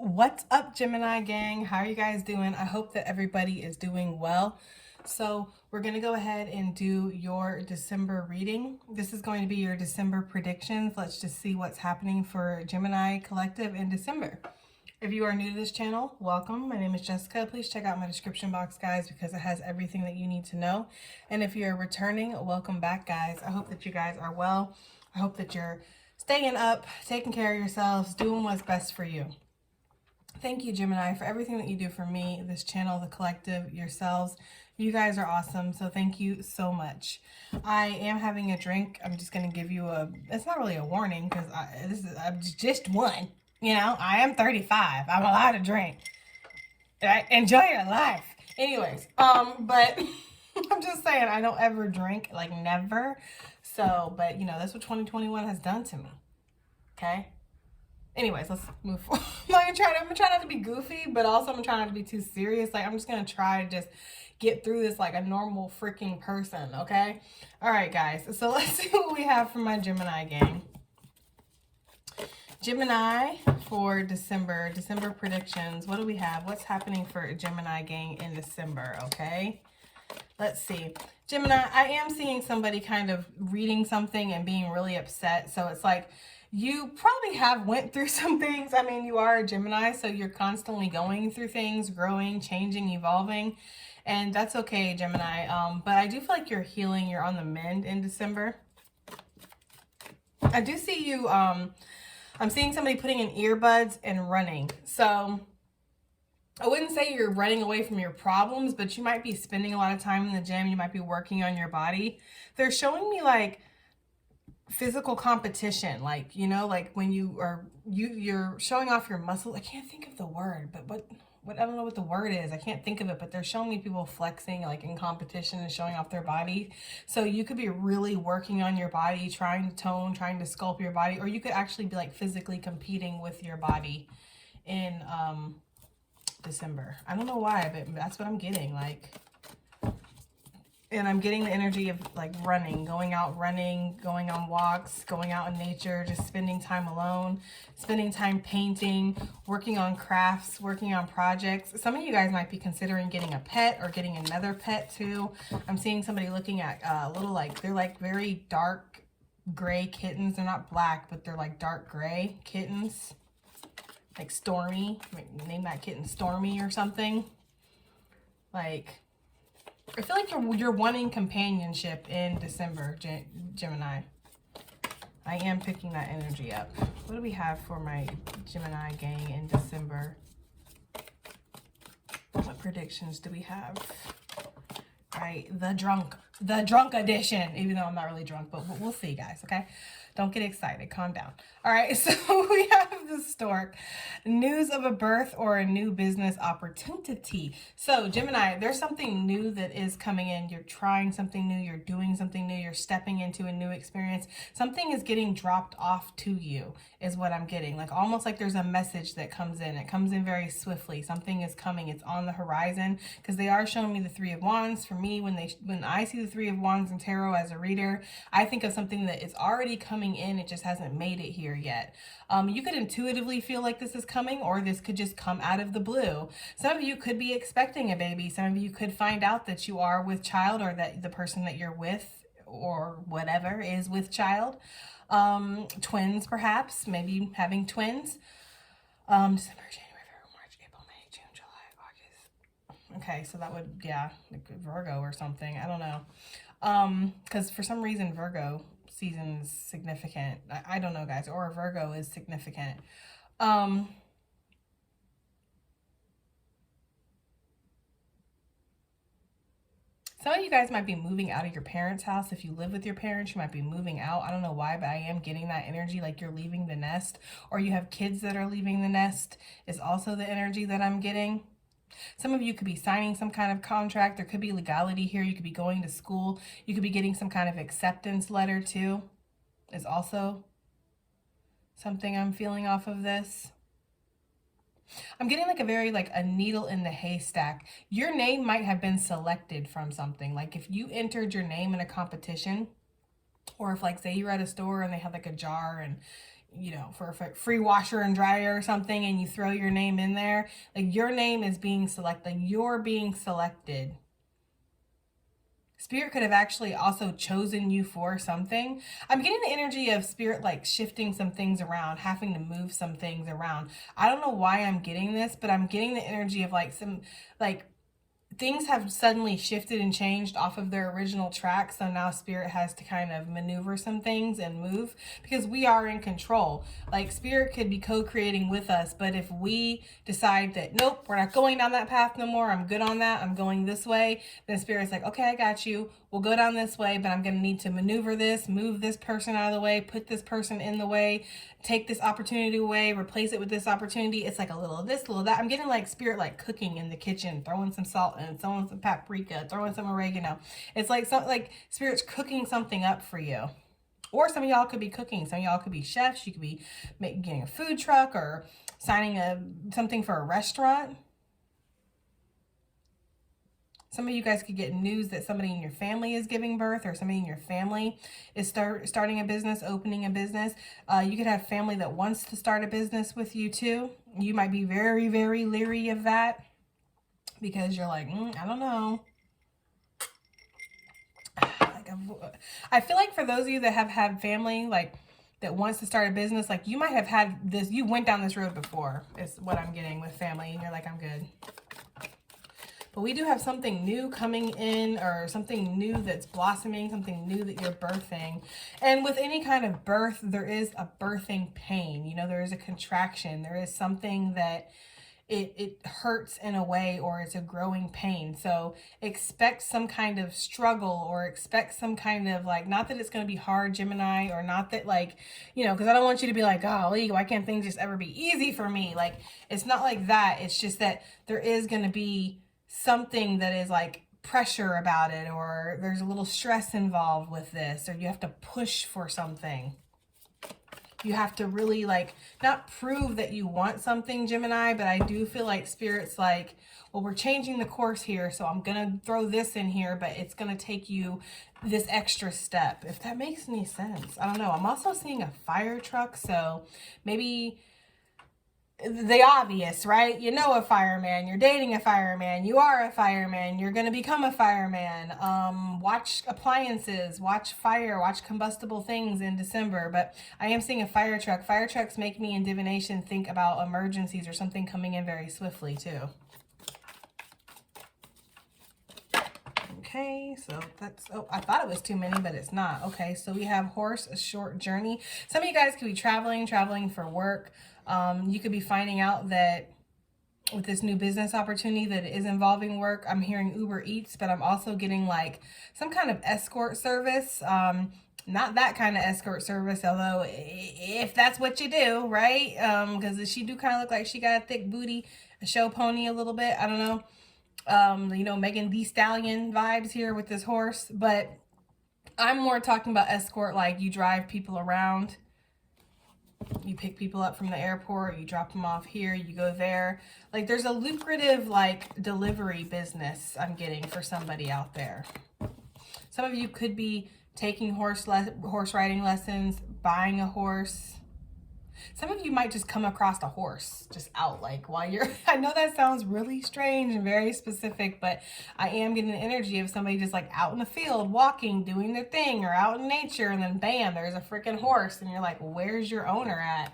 What's up, Gemini gang? How are you guys doing? I hope that everybody is doing well. So we're going to go ahead and do your December reading. This is going to be your December predictions. Let's just see what's happening for Gemini Collective in December. If you are new to this channel, welcome. My name is Jessica. Please check out my description box, guys, because it has everything that you need to know. And if you're returning, welcome back, guys. I hope that you guys are well. I hope that you're staying up, taking care of yourselves, doing what's best for you. Thank you, Gemini, for everything that you do for me, this channel, the collective, yourselves. You guys are awesome, so thank you so much. I am having a drink. I'm just going to give you it's not really a warning because I'm just one. You know, I am 35. I'm allowed to drink. Right? Enjoy your life. Anyways, but I'm just saying I don't ever drink, like never. So, but you know, that's what 2021 has done to me. Okay? Anyways, let's move forward. I'm gonna try not to be goofy, but also I'm trying not to be too serious. Like, I'm just gonna try to just get through this like a normal freaking person, okay? All right, guys. So let's see what we have for my Gemini gang. Gemini for December predictions. What do we have? What's happening for Gemini gang in December, okay? Let's see. Gemini, I am seeing somebody kind of reading something and being really upset. So it's like, you probably have went through some things. I mean, you are a Gemini, so you're constantly going through things, growing, changing, evolving, and that's okay, Gemini. But I do feel like you're healing. You're on the mend in December. I do see you, I'm seeing somebody putting in earbuds and running. So I wouldn't say you're running away from your problems, but you might be spending a lot of time in the gym. You might be working on your body. They're showing me like physical competition, like, you know, like when you're showing off your muscle. I can't think of the word, but what I don't know what the word is. I can't think of it, but they're showing me people flexing like in competition and showing off their body. So you could be really working on your body, trying to tone, trying to sculpt your body, or you could actually be like physically competing with your body in December. I don't know why, but that's what I'm getting. Like, and I'm getting the energy of like running, going out running, going on walks, going out in nature, just spending time alone, spending time painting, working on crafts, working on projects. Some of you guys might be considering getting a pet or getting another pet too. I'm seeing somebody looking at little, like, they're like very dark gray kittens. They're not black, but they're like dark gray kittens. Like Stormy. Name that kitten Stormy or something. Like, I feel like you're wanting companionship in December, Gemini. I am picking that energy up. What do we have for my Gemini gang in December? What predictions do we have? Right, the drunk edition, even though I'm not really drunk, but we'll see, guys, okay? Don't get excited. Calm down. All right, so we have the stork. News of a birth or a new business opportunity. So, Gemini, there's something new that is coming in. You're trying something new. You're doing something new. You're stepping into a new experience. Something is getting dropped off to you is what I'm getting. Like, almost like there's a message that comes in. It comes in very swiftly. Something is coming. It's on the horizon, because they are showing me the Three of Wands. For me, when I see the Three of Wands in tarot as a reader, I think of something that is already coming in. It just hasn't made it here yet. You could intuitively feel like this is coming, or this could just come out of the blue. Some of you could be expecting a baby. Some of you could find out that you are with child, or that the person that you're with or whatever is with child. Twins, perhaps, maybe having twins. December, January, February, March, April, May, June, July, August. Okay, so that would, yeah, like Virgo or something. I don't know. Because for some reason Virgo season is significant. I don't know, guys, or Virgo is significant. Some of you guys might be moving out of your parents' house. If you live with your parents, you might be moving out. I don't know why, but I am getting that energy, like you're leaving the nest, or you have kids that are leaving the nest is also the energy that I'm getting. Some of you could be signing some kind of contract. There could be legality here. You could be going to school. You could be getting some kind of acceptance letter too. Is also something I'm feeling off of this. I'm getting like a very, like a needle in the haystack. Your name might have been selected from something. Like if you entered your name in a competition, or if, like, say you're at a store and they have like a jar and you know, for a free washer and dryer or something, and you throw your name in there, like your name is being selected, like you're being selected. Spirit could have actually also chosen you for something. I'm getting the energy of Spirit like shifting some things around, having to move some things around. I don't know why I'm getting this, but I'm getting the energy of like some, like, things have suddenly shifted and changed off of their original track. So now Spirit has to kind of maneuver some things and move, because we are in control. Like Spirit could be co-creating with us, but if we decide that, nope, we're not going down that path no more, I'm good on that, I'm going this way, then Spirit's like, okay, I got you. We'll go down this way, but I'm going to need to maneuver this, move this person out of the way, put this person in the way, take this opportunity away, replace it with this opportunity. It's like a little of this, a little of that. I'm getting like Spirit like cooking in the kitchen, throwing some salt in, throwing some paprika, throwing some oregano. It's like something like Spirit's cooking something up for you. Or some of y'all could be cooking. Some of y'all could be chefs. You could be getting a food truck or signing something for a restaurant. Some of you guys could get news that somebody in your family is giving birth, or somebody in your family is starting a business, opening a business. You could have family that wants to start a business with you too. You might be very, very leery of that because you're like, I don't know. I feel like for those of you that have had family like that wants to start a business, like you might have had this, you went down this road before, is what I'm getting with family, and you're like, I'm good. But we do have something new coming in, or something new that's blossoming, something new that you're birthing. And with any kind of birth, there is a birthing pain. You know, there is a contraction. There is something that it hurts in a way, or it's a growing pain. So expect some kind of struggle, or expect some kind of like, not that it's going to be hard, Gemini, or not that like, you know, because I don't want you to be like, golly, why can't things just ever be easy for me? Like, it's not like that. It's just that there is going to be something that is like pressure about it, or there's a little stress involved with this, or you have to push for something. You have to really like not prove that you want something, Gemini, but I do feel like Spirit's like, well, we're changing the course here, so I'm gonna throw this in here, but it's gonna take you this extra step, if that makes any sense. I don't know. I'm also seeing a fire truck, so maybe the obvious, right? You know a fireman, you're dating a fireman, you are a fireman, you're going to become a fireman. Watch appliances, watch fire, watch combustible things in December. But I am seeing a fire truck. Fire trucks make me in divination think about emergencies or something coming in very swiftly too. Okay, so that's, oh, I thought it was too many, but it's not. Okay, so we have horse, a short journey. Some of you guys could be traveling for work. You could be finding out that with this new business opportunity that it is involving work. I'm hearing Uber Eats, but I'm also getting like some kind of escort service. Not that kind of escort service, although if that's what you do, right? Because she do kind of look like she got a thick booty, a show pony a little bit. I don't know. You know, Megan Thee Stallion vibes here with this horse, but I'm more talking about escort, like you drive people around, you pick people up from the airport, you drop them off here, you go there. Like there's a lucrative like delivery business I'm getting for somebody out there. Some of you could be taking horse riding lessons, buying a horse. Some of you might just come across a horse just out like while you're, I know that sounds really strange and very specific, but I am getting the energy of somebody just like out in the field, walking, doing their thing, or out in nature, and then bam, there's a freaking horse, and you're like, where's your owner at?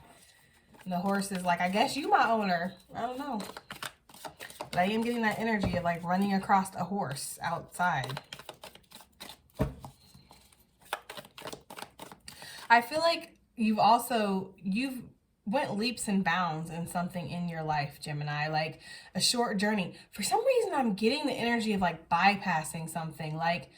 And the horse is like, I guess you my owner. I don't know. But I am getting that energy of like running across a horse outside. I feel like you've went leaps and bounds in something in your life, Gemini, like a short journey. For some reason, I'm getting the energy of like bypassing something. Like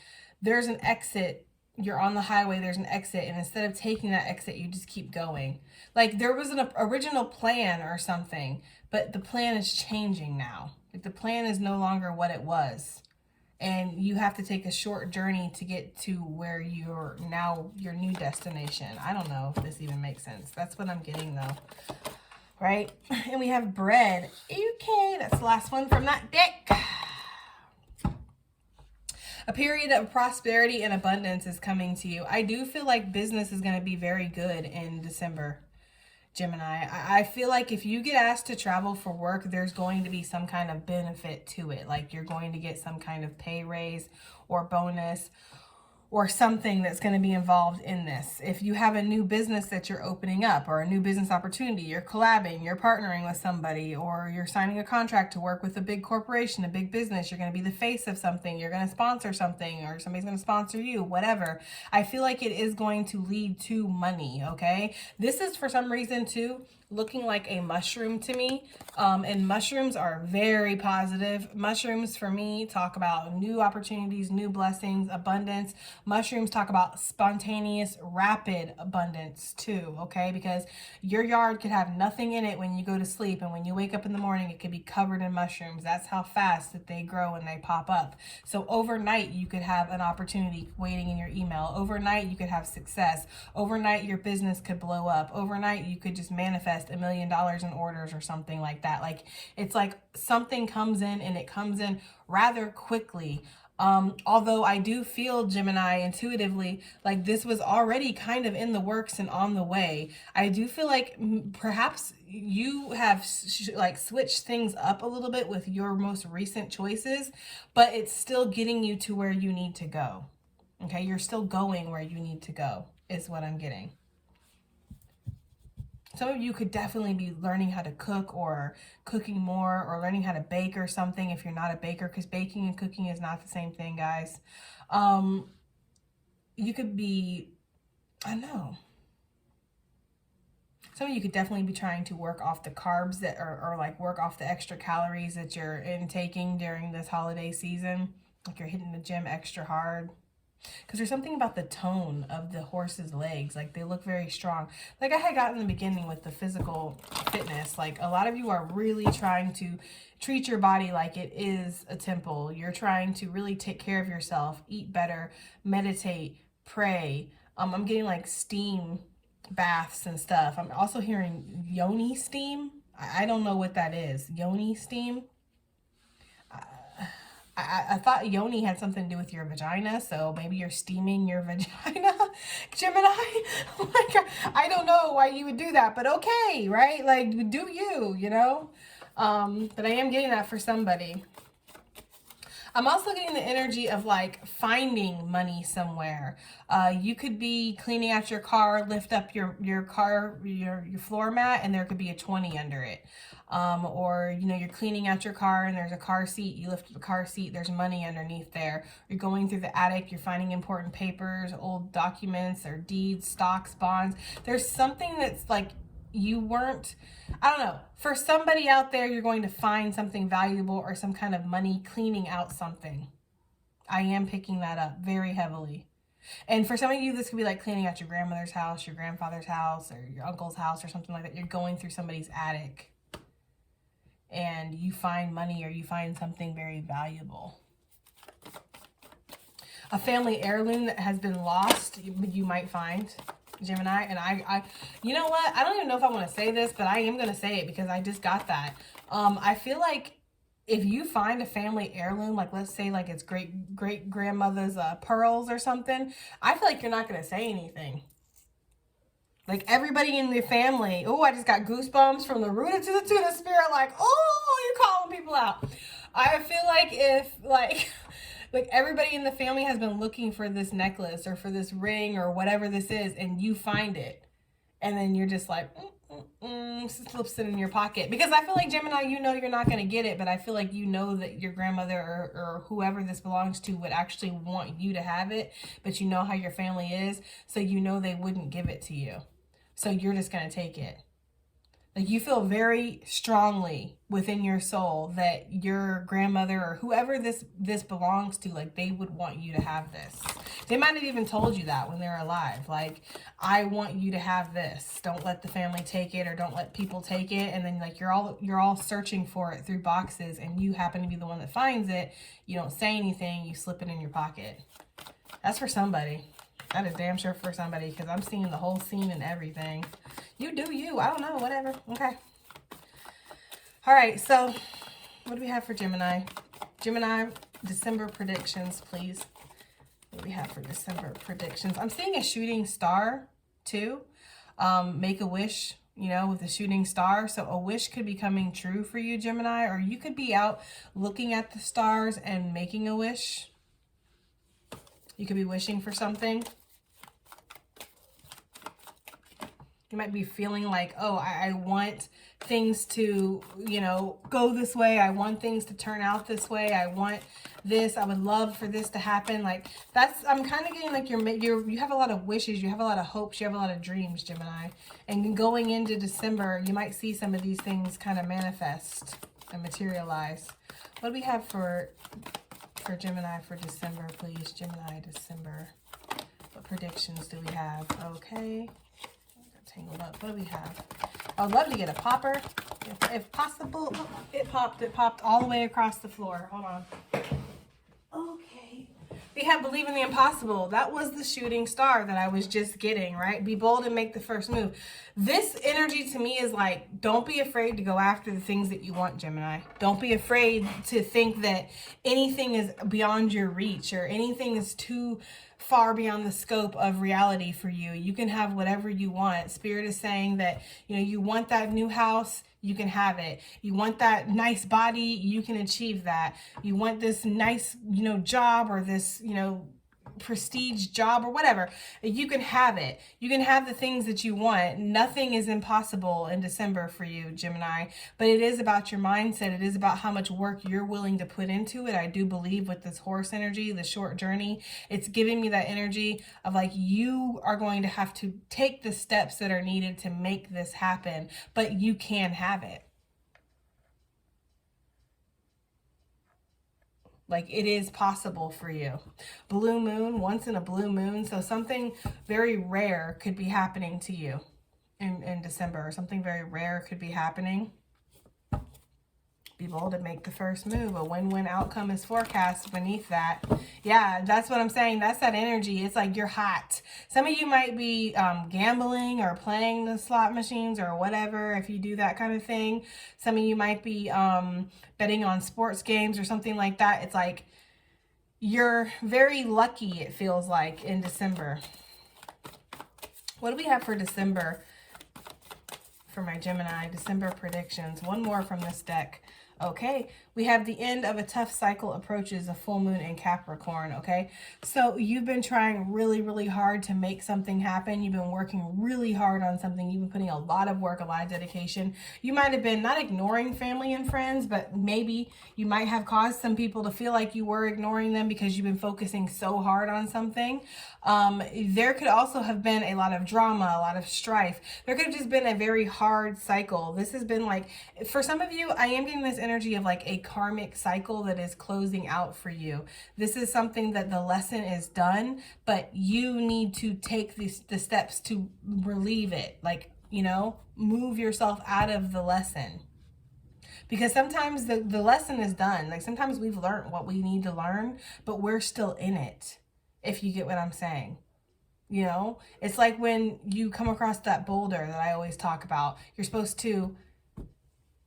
there's an exit, you're on the highway, there's an exit, and instead of taking that exit, you just keep going. Like there was an original plan or something, but the plan is changing now. Like the plan is no longer what it was. And you have to take a short journey to get to where you're now, your new destination. I don't know if this even makes sense. That's what I'm getting though. Right? And we have bread. Okay, that's the last one from that deck. A period of prosperity and abundance is coming to you. I do feel like business is going to be very good in December. Gemini. I feel like if you get asked to travel for work, there's going to be some kind of benefit to it. Like you're going to get some kind of pay raise or bonus or something that's going to be involved in this. If you have a new business that you're opening up or a new business opportunity, you're collabing, you're partnering with somebody, or you're signing a contract to work with a big corporation, a big business, you're going to be the face of something, you're going to sponsor something, or somebody's going to sponsor you, whatever. I feel like it is going to lead to money, okay? This is for some reason too looking like a mushroom to me, and mushrooms are very positive. Mushrooms for me talk about new opportunities, new blessings, abundance. Mushrooms talk about spontaneous, rapid abundance too, okay? Because your yard could have nothing in it when you go to sleep, and when you wake up in the morning, it could be covered in mushrooms. That's how fast that they grow and they pop up. So overnight, you could have an opportunity waiting in your email. Overnight, you could have success. Overnight, your business could blow up. Overnight, you could just manifest $1 million in orders or something like that. Like, it's like something comes in and it comes in rather quickly. Although I do feel, Gemini, intuitively, like this was already kind of in the works and on the way. I do feel like perhaps you have like switched things up a little bit with your most recent choices, but it's still getting you to where you need to go. Okay, you're still going where you need to go, is what I'm getting. Some of you could definitely be learning how to cook or cooking more or learning how to bake or something if you're not a baker, because baking and cooking is not the same thing, guys. You could be, I don't know. Some of you could definitely be trying to work off the carbs that or like work off the extra calories that you're intaking during this holiday season. Like you're hitting the gym extra hard. Because there's something about the tone of the horse's legs. Like they look very strong. Like I had gotten in the beginning with the physical fitness. Like a lot of you are really trying to treat your body like it is a temple. You're trying to really take care of yourself, eat better, meditate, pray. I'm getting like steam baths and stuff. I'm also hearing yoni steam. I don't know what that is. Yoni steam. I thought yoni had something to do with your vagina, so maybe you're steaming your vagina, Gemini. Oh my God, I don't know why you would do that, but okay, right? Like, do you, you know? But I am getting that for somebody. I'm also getting the energy of like finding money somewhere. You could be cleaning out your car, lift up your car, your floor mat, and there could be a 20 under it. Or, you know, you're cleaning out your car and there's a car seat, you lift up the car seat, there's money underneath there. You're going through the attic, you're finding important papers, old documents or deeds, stocks, bonds. There's something that's like you weren't, I don't know, for somebody out there, you're going to find something valuable or some kind of money cleaning out something. I am picking that up very heavily. And for some of you, this could be like cleaning out your grandmother's house, your grandfather's house, or your uncle's house or something like that. You're going through somebody's attic and you find money or you find something very valuable. A family heirloom that has been lost, you might find, Gemini. And I you know what? I don't even know if I want to say this, but I am going to say it because I just got that. I feel like if you find a family heirloom, like let's say like it's great grandmother's pearls or something, I feel like you're not going to say anything. Like everybody in the family, oh, I just got goosebumps from the rooted to the spirit, like, oh, you're calling people out. I feel like if like everybody in the family has been looking for this necklace or for this ring or whatever this is, and you find it, and then you're just like, slips it in your pocket. Because I feel like, Gemini, you know you're not going to get it, but I feel like you know that your grandmother or whoever this belongs to would actually want you to have it, but you know how your family is, so you know they wouldn't give it to you. So you're just going to take it. Like you feel very strongly within your soul that your grandmother or whoever this belongs to, like they would want you to have this. They might have even told you that when they're alive. Like, I want you to have this. Don't let the family take it, or don't let people take it. And then like you're all searching for it through boxes, and you happen to be the one that finds it. You don't say anything. You slip it in your pocket. That's for somebody. That is damn sure for somebody, because I'm seeing the whole scene and everything. You do you. I don't know. Whatever. Okay. All right. So what do we have for Gemini? Gemini, December predictions, please. What do we have for December predictions? I'm seeing a shooting star too. Make a wish you know, with the shooting star. So a wish could be coming true for you, Gemini, or you could be out looking at the stars and making a wish. You could be wishing for something. You might be feeling like, oh, I want things to, you know, go this way. I want things to turn out this way. I want this. I would love for this to happen. Like that's, I'm kind of getting like you have a lot of wishes. You have a lot of hopes. You have a lot of dreams, Gemini. And going into December, you might see some of these things kind of manifest and materialize. What do we have for Gemini for December, please? Gemini, December. What predictions do we have? Okay. Tangled up. What do we have? I would love to get a popper, if possible. Oh, it popped all the way across the floor. Hold on. Okay. We have believe in the impossible. That was the shooting star that I was just getting, right? Be bold and make the first move. This energy to me is like, don't be afraid to go after the things that you want, Gemini. Don't be afraid to think that anything is beyond your reach or anything is too far beyond the scope of reality for you. You can have whatever you want. Spirit is saying that, you know, you want that new house, you can have it. You want that nice body, you can achieve that. You want this nice, you know, job or this, you know, prestige job or whatever, you can have it. You can have the things that you want. Nothing is impossible in December for you, Gemini, but it is about your mindset. It is about how much work you're willing to put into it. I do believe with this horse energy, the short journey, it's giving me that energy of like, you are going to have to take the steps that are needed to make this happen, but you can have it. Like it is possible for you. Blue moon, once in a blue moon. So something very rare could be happening to you in December. Something very rare could be happening. Be bold and make the first move. A win-win outcome is forecast beneath that. Yeah, that's what I'm saying. That's that energy. It's like you're hot. Some of you might be gambling or playing the slot machines or whatever, if you do that kind of thing. Some of you might be betting on sports games or something like that. It's like you're very lucky, it feels like, in December. What do we have for December for my Gemini? December predictions. One more from this deck. Okay, we have the end of a tough cycle approaches, a full moon in Capricorn, okay? So you've been trying really, really hard to make something happen. You've been working really hard on something. You've been putting a lot of work, a lot of dedication. You might have been not ignoring family and friends, but maybe you might have caused some people to feel like you were ignoring them because you've been focusing so hard on something. There could also have been a lot of drama, a lot of strife. There could have just been a very hard cycle. This has been like, for some of you, I am getting this energy of like a karmic cycle that is closing out for you. This is something that the lesson is done, but you need to take the steps to relieve it. Like, you know, move yourself out of the lesson. Because sometimes the lesson is done. Like sometimes we've learned what we need to learn, but we're still in it. If you get what I'm saying. You know, it's like when you come across that boulder that I always talk about, you're supposed to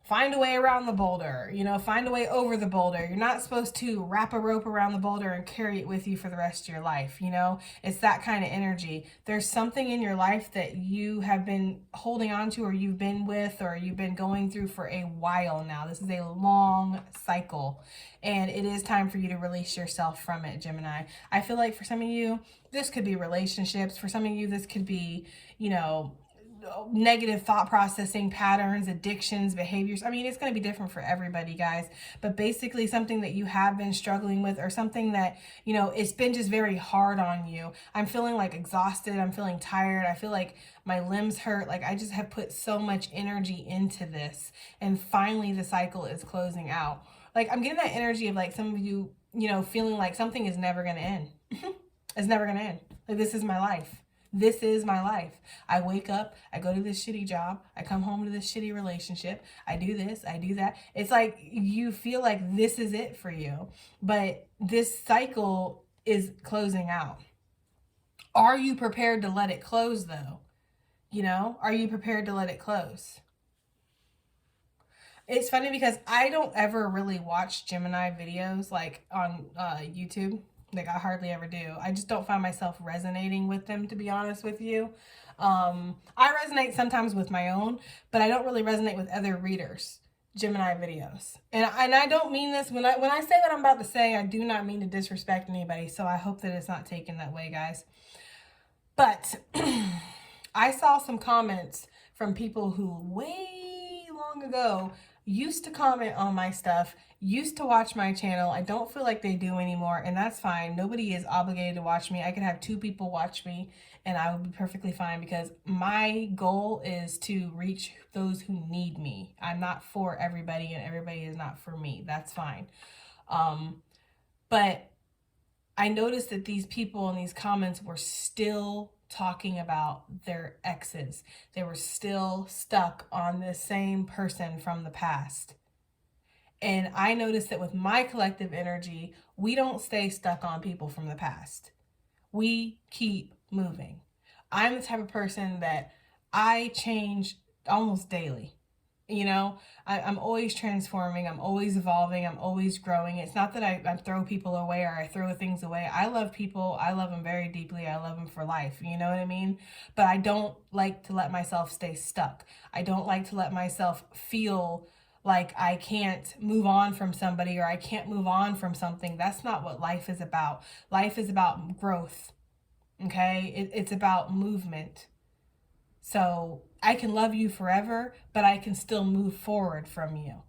find a way around the boulder, you know, find a way over the boulder. You're not supposed to wrap a rope around the boulder and carry it with you for the rest of your life. You know, it's that kind of energy. There's something in your life that you have been holding on to, or you've been with, or you've been going through for a while now. This is a long cycle, and it is time for you to release yourself from it, Gemini. I feel like for some of you, this could be relationships. For some of you, this could be, you know, negative thought processing patterns, addictions, behaviors. I mean, it's going to be different for everybody, guys, but basically something that you have been struggling with, or something that, you know, it's been just very hard on you. I'm feeling like exhausted. I'm feeling tired. I feel like my limbs hurt. Like I just have put so much energy into this, and finally the cycle is closing out. Like I'm getting that energy of like some of you, you know, feeling like something is never going to end. It's never going to end. Like this is my life. This is my life. I wake up, I go to this shitty job, I come home to this shitty relationship, I do this, I do that. It's like you feel like this is it for you, but this cycle is closing out. Are you prepared to let it close though? You know, are you prepared to let it close? It's funny because I don't ever really watch Gemini videos like on YouTube. Like, I hardly ever do. I just don't find myself resonating with them, to be honest with you. I resonate sometimes with my own, but I don't really resonate with other readers' Gemini videos. And I don't mean this, when I say what I'm about to say, I do not mean to disrespect anybody, so I hope that it's not taken that way, guys. But I saw some comments from people who way long ago used to comment on my stuff, used to watch my channel. I don't feel like they do anymore, and that's fine. Nobody is obligated to watch me. I could have 2 people watch me and I would be perfectly fine, because my goal is to reach those who need me. I'm not for everybody, and everybody is not for me. That's fine. But I noticed that these people in these comments were still talking about their exes. They were still stuck on the same person from the past. And I noticed that with my collective energy, we don't stay stuck on people from the past. We keep moving. I'm the type of person that I change almost daily. You know, I'm always transforming. I'm always evolving. I'm always growing. It's not that I throw people away or I throw things away. I love people. I love them very deeply. I love them for life. You know what I mean? But I don't like to let myself stay stuck. I don't like to let myself feel like I can't move on from somebody, or I can't move on from something. That's not what life is about. Life is about growth. Okay? It's about movement. So I can love you forever, but I can still move forward from you.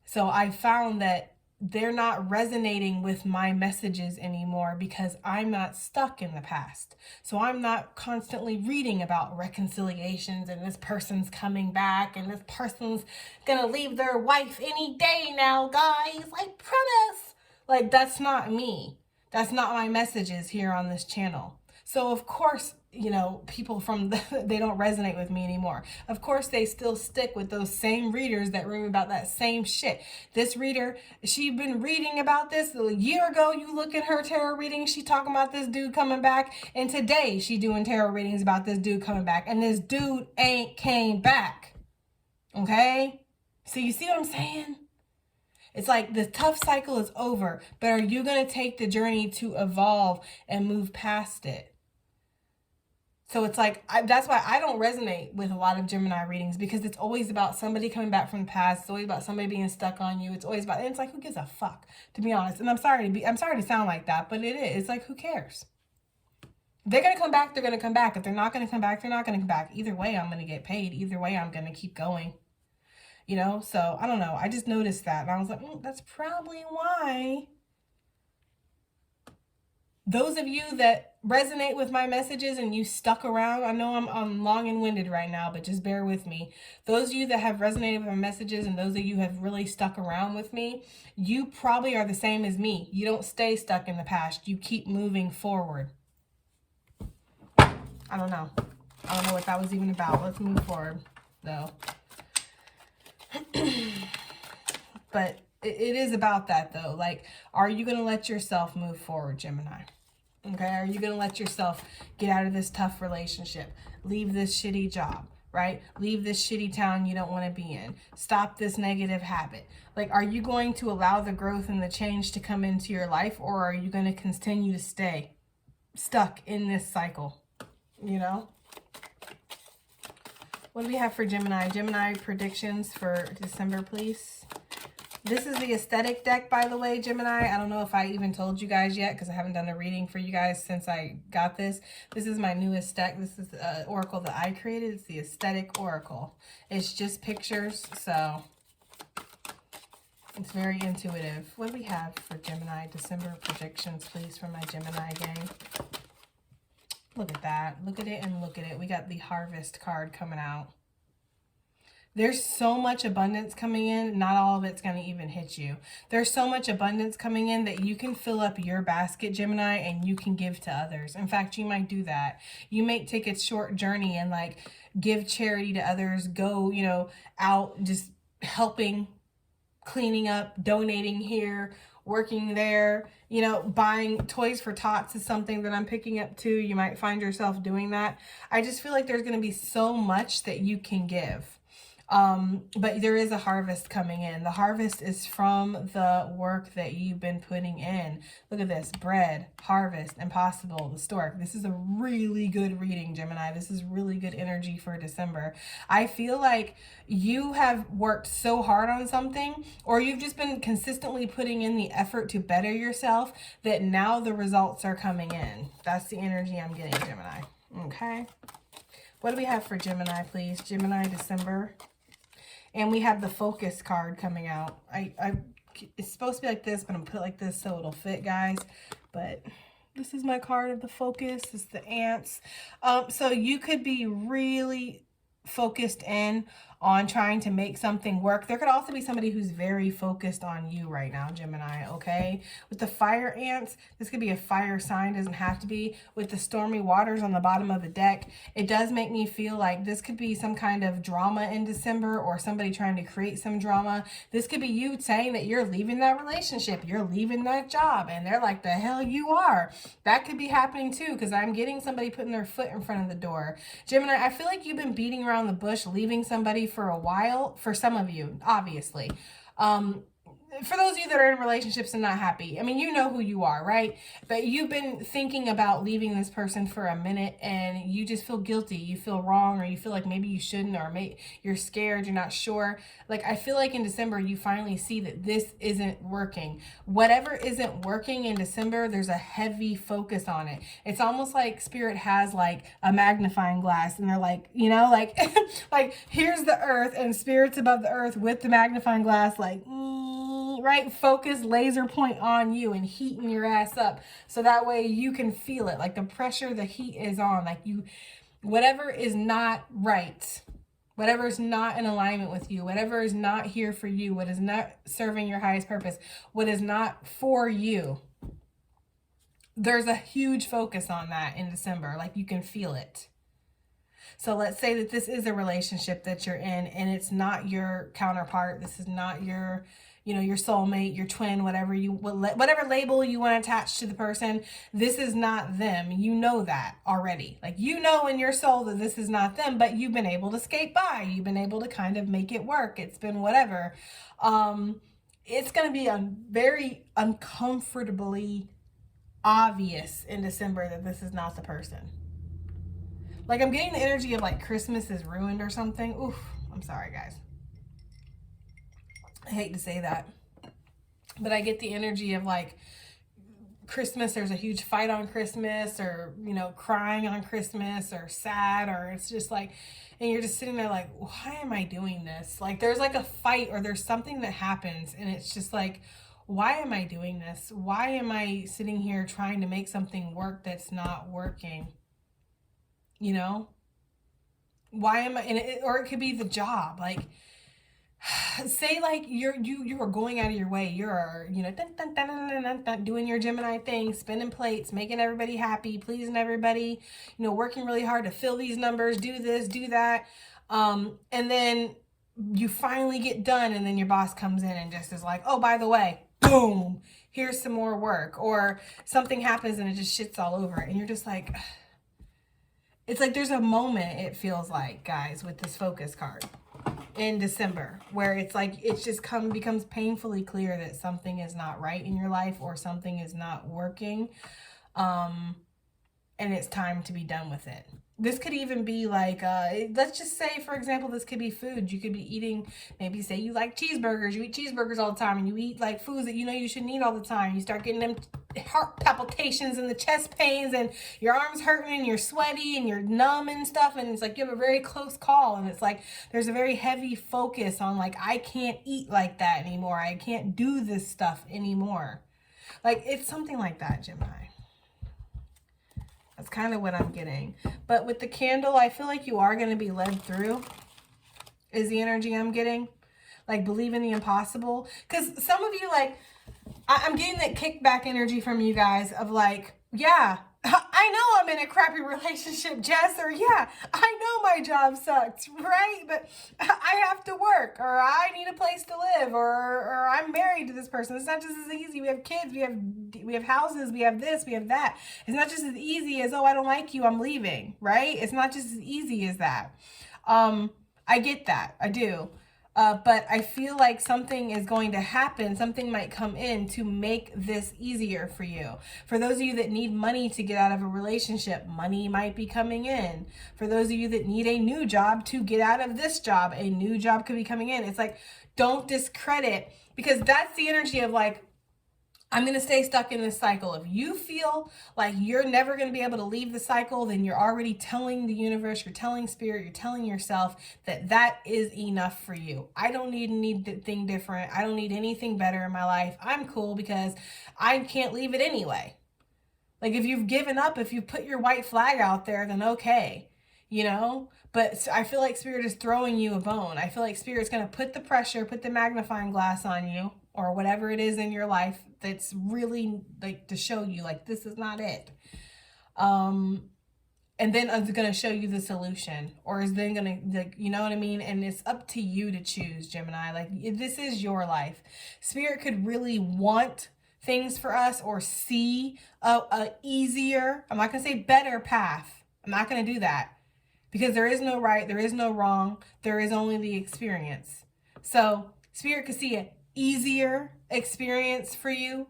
So I found that they're not resonating with my messages anymore, because I'm not stuck in the past. So I'm not constantly reading about reconciliations and this person's coming back and this person's gonna leave their wife any day now, guys. I promise. Like, that's not me. That's not my messages here on this channel. So of course, you know, people they don't resonate with me anymore. Of course, they still stick with those same readers that read about that same shit. This reader, she'd been reading about this a year ago. You look at her tarot reading, she talking about this dude coming back. And today she doing tarot readings about this dude coming back. And this dude ain't came back. Okay? So you see what I'm saying? It's like the tough cycle is over, but are you going to take the journey to evolve and move past it? So it's like, that's why I don't resonate with a lot of Gemini readings, because it's always about somebody coming back from the past. It's always about somebody being stuck on you. It's always about, and it's like, who gives a fuck, to be honest? And I'm sorry to sound like that, but it is. It's like, who cares? If they're going to come back, they're going to come back. If they're not going to come back, they're not going to come back. Either way, I'm going to get paid. Either way, I'm going to keep going. You know, so I don't know. I just noticed that, and I was like, that's probably why. Those of you that resonate with my messages and you stuck around, I know I'm long and winded right now, but just bear with me. Those of you that have resonated with my messages and those of you who have really stuck around with me, you probably are the same as me. You don't stay stuck in the past. You keep moving forward. I don't know. I don't know what that was even about. Let's move forward, though. But it is about that, though. Like, are you going to let yourself move forward, Gemini? Okay, are you going to let yourself get out of this tough relationship? Leave this shitty job, right? Leave this shitty town you don't want to be in. Stop this negative habit. Like, are you going to allow the growth and the change to come into your life, or are you going to continue to stay stuck in this cycle? You know? What do we have for Gemini? Gemini predictions for December, please. This is the aesthetic deck, by the way, Gemini. I don't know if I even told you guys yet, because I haven't done a reading for you guys since I got this. This is my newest deck. This is the oracle that I created. It's the aesthetic oracle. It's just pictures, so it's very intuitive. What do we have for Gemini? December predictions, please, for my Gemini gang. Look at that. Look at it and look at it. We got the Harvest card coming out. There's so much abundance coming in, not all of it's going to even hit you. There's so much abundance coming in that you can fill up your basket, Gemini, and you can give to others. In fact, you might do that. You may take a short journey and like give charity to others, go, you know, out just helping, cleaning up, donating here, working there, you know, buying toys for tots is something that I'm picking up too. You might find yourself doing that. I just feel like there's going to be so much that you can give. But there is a harvest coming in. The harvest is from the work that you've been putting in. Look at this: bread, harvest, impossible, the stork. This is a really good reading, Gemini. This is really good energy for December. I feel like you have worked so hard on something, or you've just been consistently putting in the effort to better yourself, that now the results are coming in. That's the energy I'm getting, Gemini. Okay. What do we have for Gemini, please? Gemini, December. And we have the focus card coming out. It's supposed to be like this, but I'm going to put it like this so it'll fit, guys. But this is my card of the focus. It's the ants. So you could be really focused in on trying to make something work. There could also be somebody who's very focused on you right now, Gemini, okay? With the fire ants, this could be a fire sign, doesn't have to be. With the stormy waters on the bottom of the deck, it does make me feel like this could be some kind of drama in December, or somebody trying to create some drama. This could be you saying that you're leaving that relationship, you're leaving that job, and they're like, the hell you are. That could be happening too, because I'm getting somebody putting their foot in front of the door. Gemini, I feel like you've been beating around the bush, leaving somebody for a while, for some of you, obviously. For those of you that are in relationships and not happy, I mean, you know who you are, right? But you've been thinking about leaving this person for a minute, and you just feel guilty, you feel wrong, or you feel like maybe you shouldn't, or you're scared, you're not sure. Like, I feel like in December, you finally see that this isn't working. Whatever isn't working in December, there's a heavy focus on it. It's almost like Spirit has like a magnifying glass, and they're like, you know, like, like here's the earth, and Spirit's above the earth with the magnifying glass, like, right? Focus, laser point on you and heating your ass up. So that way you can feel it. Like the pressure, the heat is on. Like whatever is not right, whatever is not in alignment with you, whatever is not here for you, what is not serving your highest purpose, what is not for you, there's a huge focus on that in December. Like you can feel it. So let's say that this is a relationship that you're in, and it's not your counterpart. This is not your, you know, your soulmate, your twin, whatever label you want to attach to the person. This is not them. You know that already. Like, you know in your soul that this is not them, but you've been able to skate by. You've been able to kind of make it work. It's been whatever. It's going to be very uncomfortably obvious in December that this is not the person. Like, I'm getting the energy of like Christmas is ruined or something. Oof, I'm sorry, guys. I hate to say that, but I get the energy of like Christmas, there's a huge fight on Christmas, or, you know, crying on Christmas, or sad, or it's just like, and you're just sitting there like, why am I doing this? Like there's like a fight, or there's something that happens, and it's just like, why am I doing this? Why am I sitting here trying to make something work that's not working? You know, why am I in it? Or it could be the job. Like, say like you are going out of your way, you're, you know, doing your Gemini thing, spinning plates, making everybody happy, pleasing everybody, you know, working really hard to fill these numbers, do this, do that, and then you finally get done, and then your boss comes in and just is like, oh, by the way, boom, here's some more work. Or something happens and it just shits all over it, and you're just like, it's like there's a moment, it feels like, guys, with this focus card in December, where it's like it's just becomes painfully clear that something is not right in your life, or something is not working, and it's time to be done with it. This could even be like, let's just say, for example, this could be food. You could be eating, maybe say you like cheeseburgers. You eat cheeseburgers all the time, and you eat like foods that you know you shouldn't eat all the time. You start getting them heart palpitations and the chest pains, and your arms hurting, and you're sweaty, and you're numb and stuff. And it's like you have a very close call, and it's like there's a very heavy focus on like, I can't eat like that anymore. I can't do this stuff anymore. Like, it's something like that, Gemini. That's kind of what I'm getting. But with the candle, I feel like you are going to be led through, is the energy I'm getting. Like, believe in the impossible. Because some of you, like, I'm getting that kickback energy from you guys of like, yeah, I know I'm in a crappy relationship, Jess, or yeah, I know my job sucks, right? But I have to work, or I need a place to live, or I'm married to this person. It's not just as easy. We have kids, we have houses, we have this, we have that. It's not just as easy as, oh, I don't like you, I'm leaving, right? It's not just as easy as that. I get that. I do. But I feel like something is going to happen. Something might come in to make this easier for you. For those of you that need money to get out of a relationship, money might be coming in. For those of you that need a new job to get out of this job, a new job could be coming in. It's like, don't discredit, because that's the energy of like, I'm going to stay stuck in this cycle. If you feel like you're never going to be able to leave the cycle, then you're already telling the universe, you're telling spirit, you're telling yourself that that is enough for you. I don't need anything different. I don't need anything better in my life. I'm cool because I can't leave it anyway. Like if you've given up, if you put your white flag out there, then okay, you know? But I feel like spirit is throwing you a bone. I feel like spirit's going to put the pressure, put the magnifying glass on you, or whatever it is in your life that's really like to show you like this is not it. And then it's going to show you the solution, or is then going to, like, you know what I mean? And it's up to you to choose, Gemini. Like this is your life. Spirit could really want things for us or see a easier, I'm not going to say better path. I'm not going to do that, because there is no right, there is no wrong. There is only the experience. So spirit could see it easier experience for you,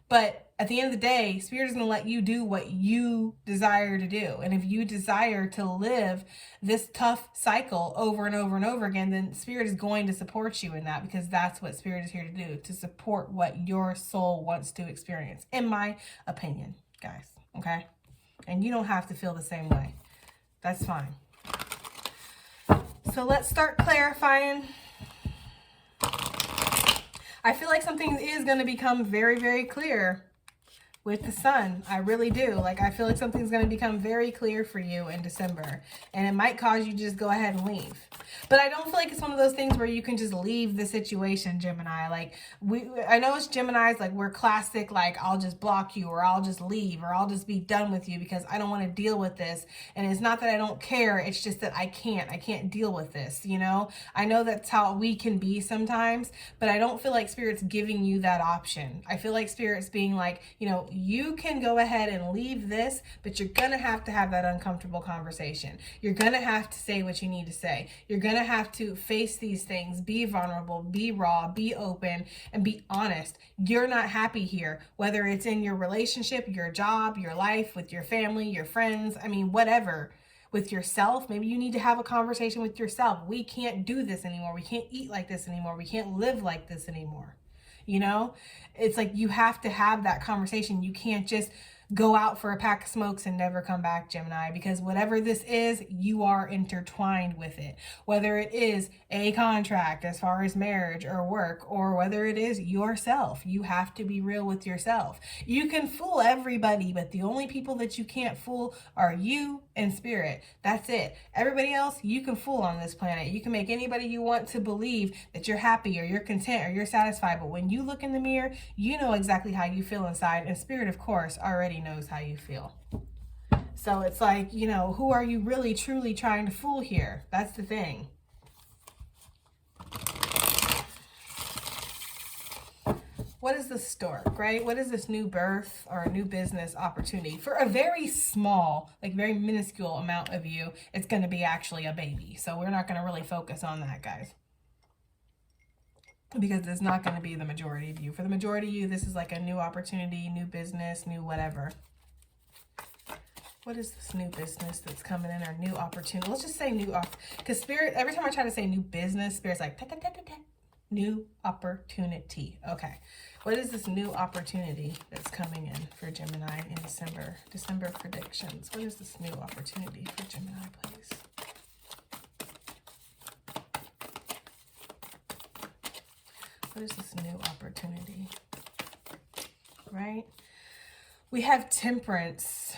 but at the end of the day, spirit is going to let you do what you desire to do. And if you desire to live this tough cycle over and over and over again, then spirit is going to support you in that, because that's what spirit is here to do, to support what your soul wants to experience, in my opinion, guys. Okay? And you don't have to feel the same way. That's fine. So let's start clarifying. I feel like something is going to become very, very clear with the sun. I really do. Like, I feel like something's going to become very clear for you in December. And it might cause you to just go ahead and leave. But I don't feel like it's one of those things where you can just leave the situation, Gemini. Like, I know it's Geminis, like, we're classic, like, I'll just block you, or I'll just leave, or I'll just be done with you because I don't want to deal with this. And it's not that I don't care. It's just that I can't deal with this, you know? I know that's how we can be sometimes, but I don't feel like Spirit's giving you that option. I feel like Spirit's being like, you know, you can go ahead and leave this, but you're going to have that uncomfortable conversation. You're going to have to say what you need to say. You're going to have to face these things, be vulnerable, be raw, be open, and be honest. You're not happy here, whether it's in your relationship, your job, your life, with your family, your friends, I mean, whatever. With yourself, maybe you need to have a conversation with yourself. We can't do this anymore. We can't eat like this anymore. We can't live like this anymore. You know, it's like you have to have that conversation. You can't just go out for a pack of smokes and never come back, Gemini, because whatever this is, you are intertwined with it. Whether it is a contract as far as marriage or work, or whether it is yourself, you have to be real with yourself. You can fool everybody, but the only people that you can't fool are you and Spirit. That's it. Everybody else you can fool on this planet. You can make anybody you want to believe that you're happy or you're content or you're satisfied, but when you look in the mirror, you know exactly how you feel inside, and Spirit, of course, already knows how you feel. So it's like, you know, who are you really truly trying to fool here? That's the thing. What is the stork, right? What is this new birth or a new business opportunity? For a very small, like very minuscule amount of you, it's going to be actually a baby. So we're not going to really focus on that, guys, because it's not going to be the majority of you. For the majority of you, this is like a new opportunity, new business, new whatever. What is this new business that's coming in, or new opportunity? Let's just say new, because Spirit, every time I try to say new business, Spirit's like, ta, ta, ta, ta, ta. New opportunity. Okay. What is this new opportunity that's coming in for Gemini in December? December predictions. What is this new opportunity for Gemini, please? What is this new opportunity? Right? We have Temperance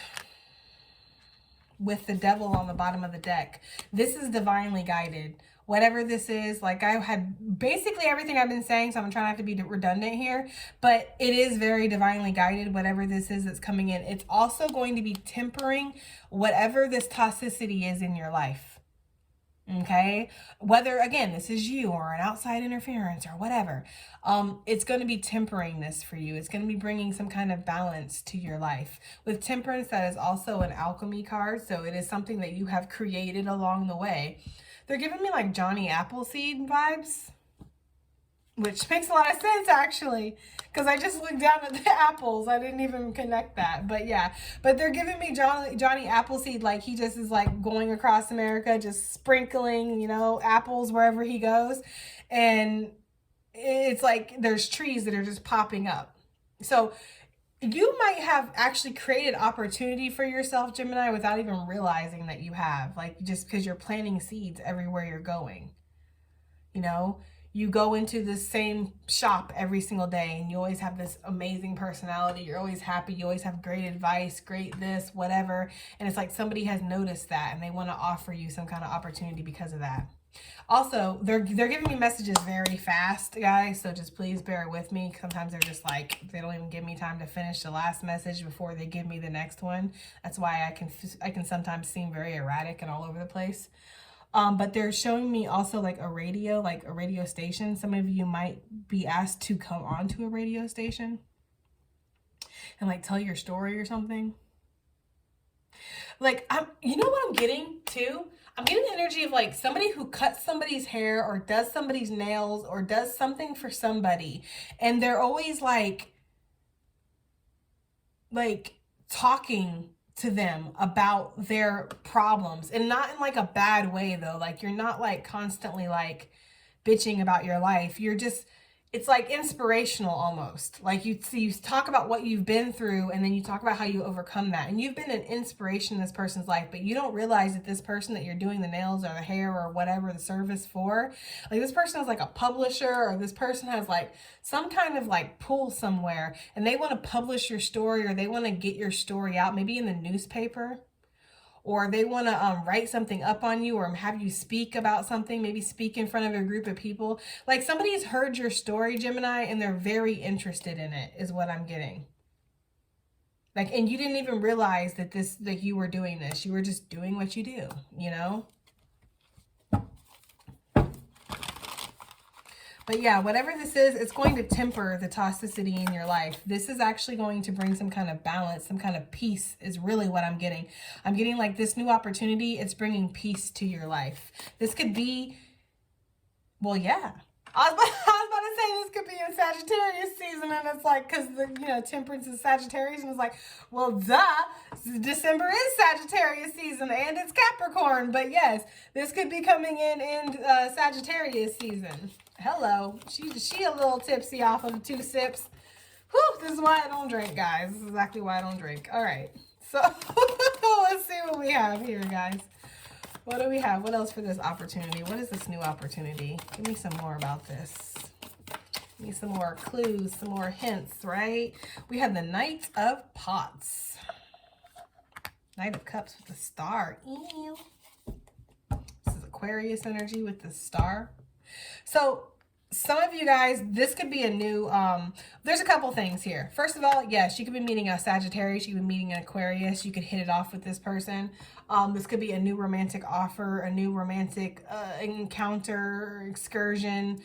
with the Devil on the bottom of the deck. This is divinely guided. Whatever this is, like I had basically everything I've been saying, so I'm trying not to be redundant here, but it is very divinely guided, whatever this is that's coming in. It's also going to be tempering whatever this toxicity is in your life. Okay, whether again this is you or an outside interference or whatever, it's going to be tempering this for you. It's going to be bringing some kind of balance to your life. With Temperance, that is also an alchemy card, so it is something that you have created along the way. They're giving me like Johnny Appleseed vibes, which makes a lot of sense actually, because I just looked down at the apples. I didn't even connect that, but yeah. But they're giving me Johnny Appleseed, like he just is like going across America, just sprinkling, you know, apples wherever he goes. And it's like there's trees that are just popping up. So you might have actually created opportunity for yourself, Gemini, without even realizing that you have, like just because you're planting seeds everywhere you're going. You know, you go into the same shop every single day and you always have this amazing personality. You're always happy. You always have great advice, great this, whatever. And it's like somebody has noticed that and they want to offer you some kind of opportunity because of that. Also, they're giving me messages very fast, guys, so just please bear with me. Sometimes they're just like, they don't even give me time to finish the last message before they give me the next one. That's why I can sometimes seem very erratic and all over the place. But they're showing me also like a radio station. Some of you might be asked to come onto a radio station and like tell your story or something. Like, you know what I'm getting too? I'm getting the energy of like somebody who cuts somebody's hair or does somebody's nails or does something for somebody. And they're always like talking to them about their problems, and not in like a bad way though. Like you're not like constantly like bitching about your life. You're just, it's like inspirational almost. Like you talk about what you've been through and then you talk about how you overcome that. And you've been an inspiration in this person's life, but you don't realize that this person that you're doing the nails or the hair or whatever the service for, like this person is like a publisher, or this person has like some kind of like pull somewhere and they want to publish your story, or they want to get your story out, maybe in the newspaper. Or they want to write something up on you, or have you speak about something, maybe speak in front of a group of people. Like somebody's heard your story, Gemini, and they're very interested in it, is what I'm getting. Like, and you didn't even realize that you were doing this. You were just doing what you do, you know? But yeah, whatever this is, it's going to temper the toxicity in your life. This is actually going to bring some kind of balance, some kind of peace is really what I'm getting. I'm getting like this new opportunity. It's bringing peace to your life. This could be, well, yeah. I was about to say this could be in Sagittarius season, and it's like, because temperance is Sagittarius, and it's like, well, duh, December is Sagittarius season and it's Capricorn. But yes, this could be coming in Sagittarius season. Hello, she a little tipsy off of 2 sips. Whew, this is why I don't drink, guys. This is exactly why I don't drink. All right, so let's see what we have here, guys. What do we have? What else for this opportunity? What is this new opportunity? Give me some more about this. Give me some more clues, some more hints, right? We have the Knight of Pots. Knight of Cups with the star. Ew. This is Aquarius energy with the star. So some of you guys, this could be a new, there's a couple things here. First of all, yes, you could be meeting a Sagittarius, you could be meeting an Aquarius, you could hit it off with this person. This could be a new romantic offer, a new romantic encounter, excursion,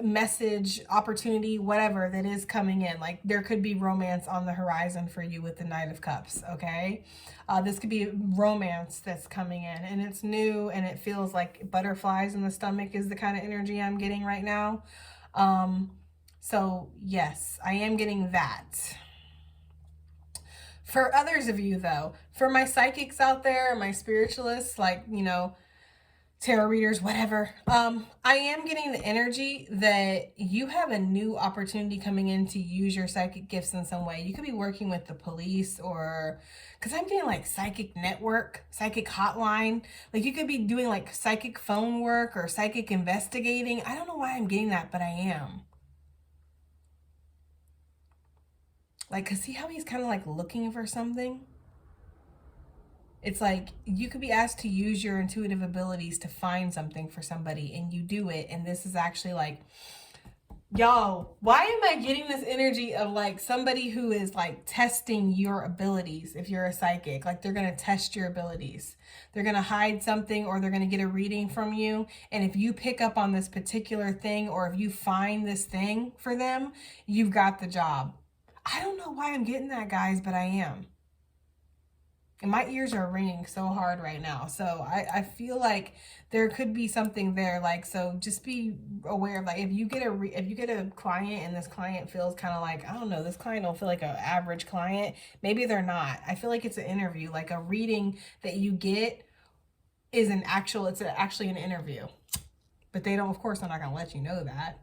message, opportunity, whatever that is coming in. Like there could be romance on the horizon for you with the Knight of Cups, okay? This could be romance that's coming in, and it's new, and it feels like butterflies in the stomach is the kind of energy I'm getting right now. So yes, I am getting that. For others of you though, for my psychics out there, my spiritualists, like, tarot readers, whatever, I am getting the energy that you have a new opportunity coming in to use your psychic gifts in some way. You could be working with the police, or because I'm getting like psychic network, psychic hotline. Like you could be doing like psychic phone work or psychic investigating. I don't know why I'm getting that, but I am. Like, cause see how he's kind of like looking for something? It's like you could be asked to use your intuitive abilities to find something for somebody, and you do it. And this is actually like, y'all, why am I getting this energy of like somebody who is like testing your abilities? If you're a psychic, like they're going to test your abilities. They're going to hide something, or they're going to get a reading from you. And if you pick up on this particular thing, or if you find this thing for them, you've got the job. I don't know why I'm getting that, guys, but I am. And my ears are ringing so hard right now. So I feel like there could be something there. Like, so just be aware of, like, if you get a client and this client feels kind of like, I don't know, this client don't feel like an average client. Maybe they're not. I feel like it's an interview, like a reading that you get is actually an interview. But they don't, of course, I'm not going to let you know that.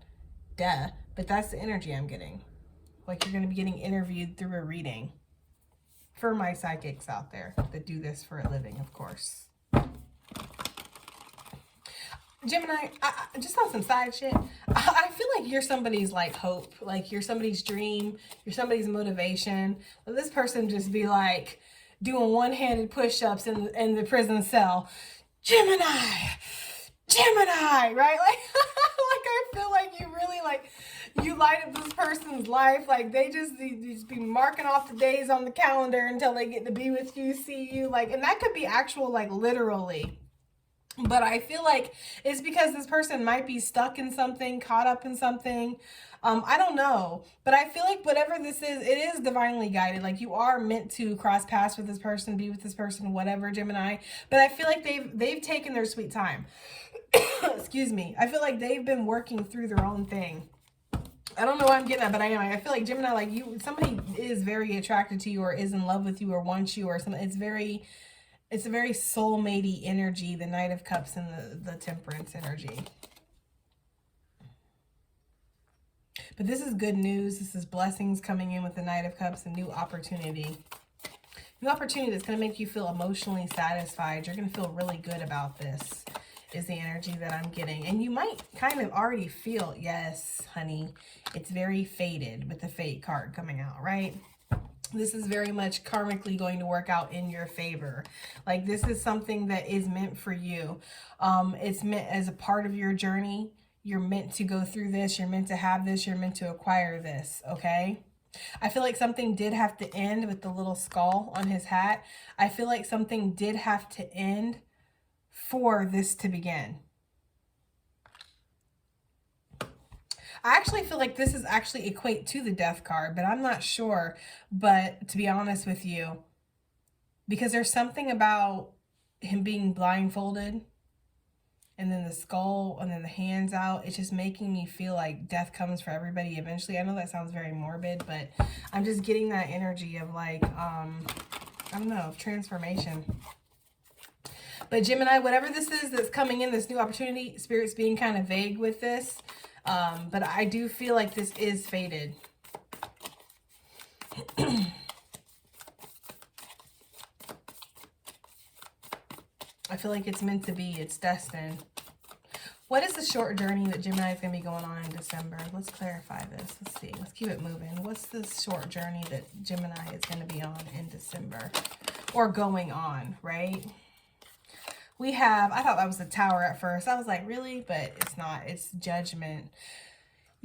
Duh. But that's the energy I'm getting. Like, you're going to be getting interviewed through a reading. For my psychics out there that do this for a living, of course. Gemini, just on some side shit, I feel like you're somebody's like hope, like you're somebody's dream, you're somebody's motivation. Let this person just be like doing one-handed push-ups in the prison cell. Gemini, right? Like, like I feel like you really like, you light up this person's life. Like they just be marking off the days on the calendar until they get to be with you, see you. Like, and that could be actual, like literally. But I feel like it's because this person might be stuck in something, caught up in something. I don't know. But I feel like whatever this is, it is divinely guided. Like you are meant to cross paths with this person, be with this person, whatever, Gemini. But I feel like they've taken their sweet time. Excuse me. I feel like they've been working through their own thing. I don't know what I'm getting at, but I am. I feel like Gemini, like you, somebody is very attracted to you or is in love with you or wants you or something. It's a very soulmatey energy, the Knight of Cups and the Temperance energy. But this is good news. This is blessings coming in with the Knight of Cups, a new opportunity. New opportunity that's going to make you feel emotionally satisfied. You're going to feel really good about this, is the energy that I'm getting. And you might kind of already feel, yes, honey, it's very fated with the Fate card coming out, right? This is very much karmically going to work out in your favor. Like this is something that is meant for you. It's meant as a part of your journey. You're meant to go through this. You're meant to have this. You're meant to acquire this, okay? I feel like something did have to end with the little skull on his hat. I feel like something did have to end for this to begin. I actually feel like this is actually equate to the Death card, but I'm not sure. But to be honest with you, because there's something about him being blindfolded and then the skull and then the hands out, it's just making me feel like death comes for everybody eventually. I know that sounds very morbid, but I'm just getting that energy of like, I don't know, transformation. But Gemini, whatever this is that's coming in, this new opportunity, Spirit's being kind of vague with this. But I do feel like this is fated. I feel like it's meant to be. It's destined. What is the short journey that Gemini is going to be going on in December? Let's clarify this. Let's see. Let's keep it moving. What's the short journey that Gemini is going to be on in December? Or going on, right? We have, I thought that was the Tower at first. I was like, really? But it's not. It's Judgment.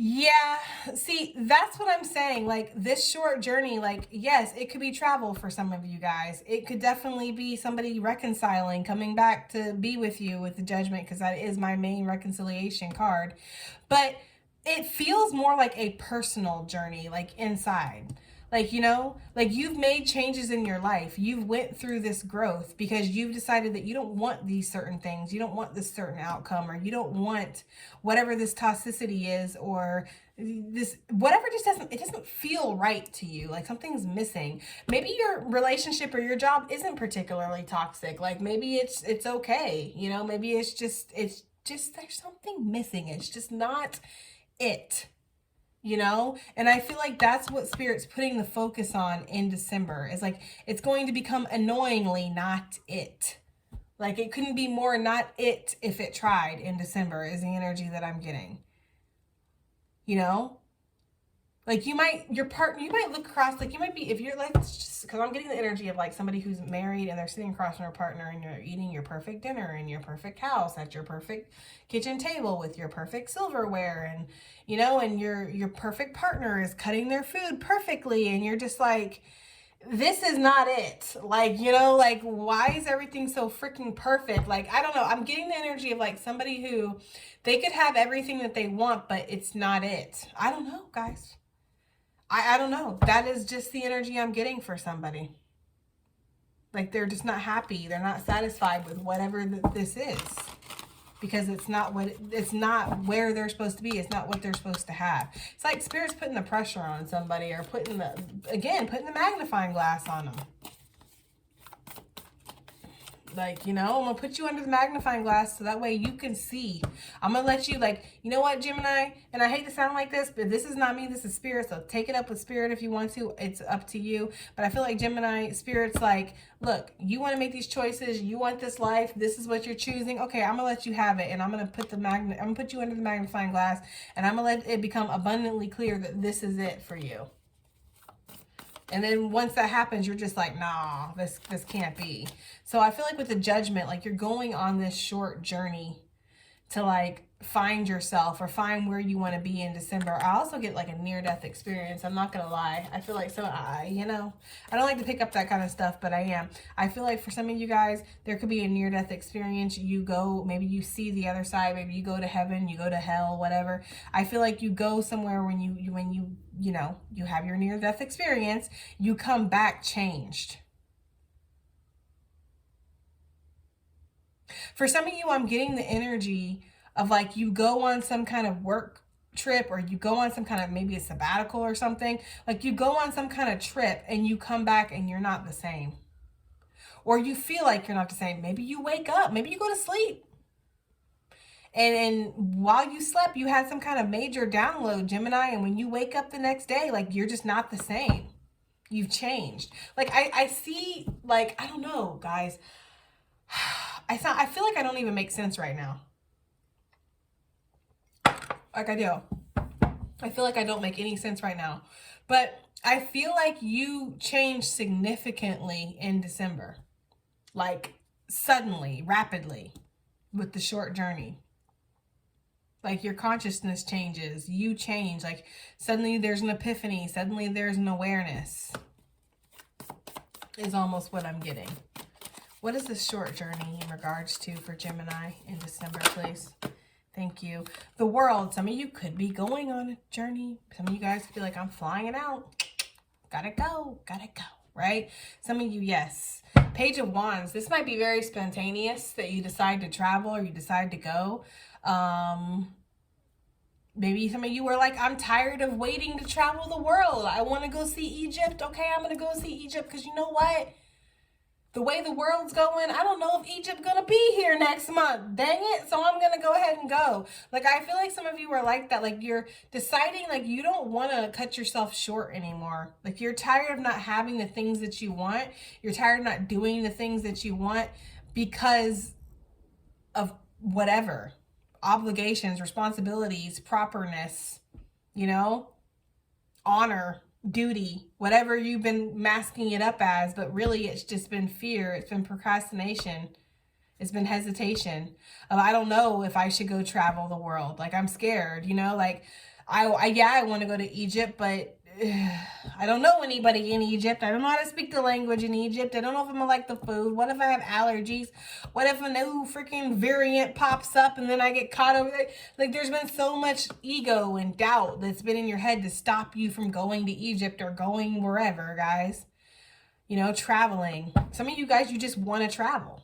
Yeah. See, that's what I'm saying. Like, this short journey, like, yes, it could be travel for some of you guys. It could definitely be somebody reconciling, coming back to be with you with the Judgment, because that is my main reconciliation card. But it feels more like a personal journey, like inside. Like, you know, like you've made changes in your life. You've went through this growth because you've decided that you don't want these certain things. You don't want this certain outcome, or you don't want whatever this toxicity is, or this, whatever just doesn't feel right to you. Like something's missing. Maybe your relationship or your job isn't particularly toxic. Like maybe it's okay. You know, maybe it's just there's something missing. It's just not it. You know, and I feel like that's what Spirit's putting the focus on in December. Is like it's going to become annoyingly not it. Like it couldn't be more not it if it tried in December, is the energy that I'm getting. You know, like you might look across, like you might be, if you're like, just because I'm getting the energy of like somebody who's married and they're sitting across from their partner and you're eating your perfect dinner in your perfect house at your perfect kitchen table with your perfect silverware, and you know, and your perfect partner is cutting their food perfectly, and you're just like, this is not it. Like, you know, like why is everything so freaking perfect? Like, I don't know. I'm getting the energy of like somebody who they could have everything that they want, but it's not it. I don't know, guys. I don't know. That is just the energy I'm getting for somebody. Like they're just not happy. They're not satisfied with whatever this is. Because it's not where they're supposed to be. It's not what they're supposed to have. It's like Spirit's putting the pressure on somebody, or putting the magnifying glass on them. Like, you know, I'm going to put you under the magnifying glass so that way you can see. I'm going to let you, like, you know what, Gemini? And I hate to sound like this, but this is not me. This is Spirit. So take it up with Spirit if you want to. It's up to you. But I feel like Gemini, Spirit's like, look, you want to make these choices. You want this life. This is what you're choosing. Okay, I'm going to let you have it. And I'm going to put you under the magnifying glass. And I'm going to let it become abundantly clear that this is it for you. And then once that happens, you're just like, nah, this can't be. So I feel like with the Judgment, like you're going on this short journey to like find yourself or find where you want to be in December. I also get like a near-death experience. I'm not going to lie. I feel like you know, I don't like to pick up that kind of stuff, but I am. I feel like for some of you guys, there could be a near-death experience. You go, maybe you see the other side. Maybe you go to heaven, you go to hell, whatever. I feel like you go somewhere when you know, you have your near-death experience, you come back changed. For some of you, I'm getting the energy of like you go on some kind of work trip, or you go on some kind of maybe a sabbatical or something. Like you go on some kind of trip and you come back and you're not the same. Or you feel like you're not the same. Maybe you wake up, maybe you go to sleep. And while you slept, you had some kind of major download, Gemini. And when you wake up the next day, like you're just not the same. You've changed. Like I see, like, I don't know, guys. I feel like I don't even make sense right now. Like I do. I feel like I don't make any sense right now. But I feel like you changed significantly in December. Like suddenly, rapidly, with the short journey. Like your consciousness changes. You change. Like suddenly there's an epiphany. Suddenly there's an awareness. Is almost what I'm getting. What is this short journey in regards to for Gemini in December, please? Thank you. The World. Some of you could be going on a journey. Some of you guys could be like, I'm flying it out. Gotta go. Gotta go. Right? Some of you, yes. Page of Wands. This might be very spontaneous that you decide to travel or you decide to go. Maybe some of you are like, I'm tired of waiting to travel the world. I want to go see Egypt. Okay, I'm going to go see Egypt because you know what? The way the world's going, I don't know if Egypt's going to be here next month. Dang it. So I'm going to go ahead and go. Like, I feel like some of you are like that. Like, you're deciding, like, you don't want to cut yourself short anymore. Like, you're tired of not having the things that you want. You're tired of not doing the things that you want because of whatever. Obligations, responsibilities, properness, you know, honor, duty, whatever you've been masking it up as, but really it's just been fear, it's been procrastination, it's been hesitation of, I don't know if I should go travel the world. Like, I'm scared, you know, like I want to go to Egypt, but I don't know anybody in Egypt. I don't know how to speak the language in Egypt. I don't know if I'm gonna like the food. What if I have allergies? What if a new freaking variant pops up and then I get caught over there? Like, there's been so much ego and doubt that's been in your head to stop you from going to Egypt or going wherever, guys. You know, traveling. Some of you guys, you just want to travel.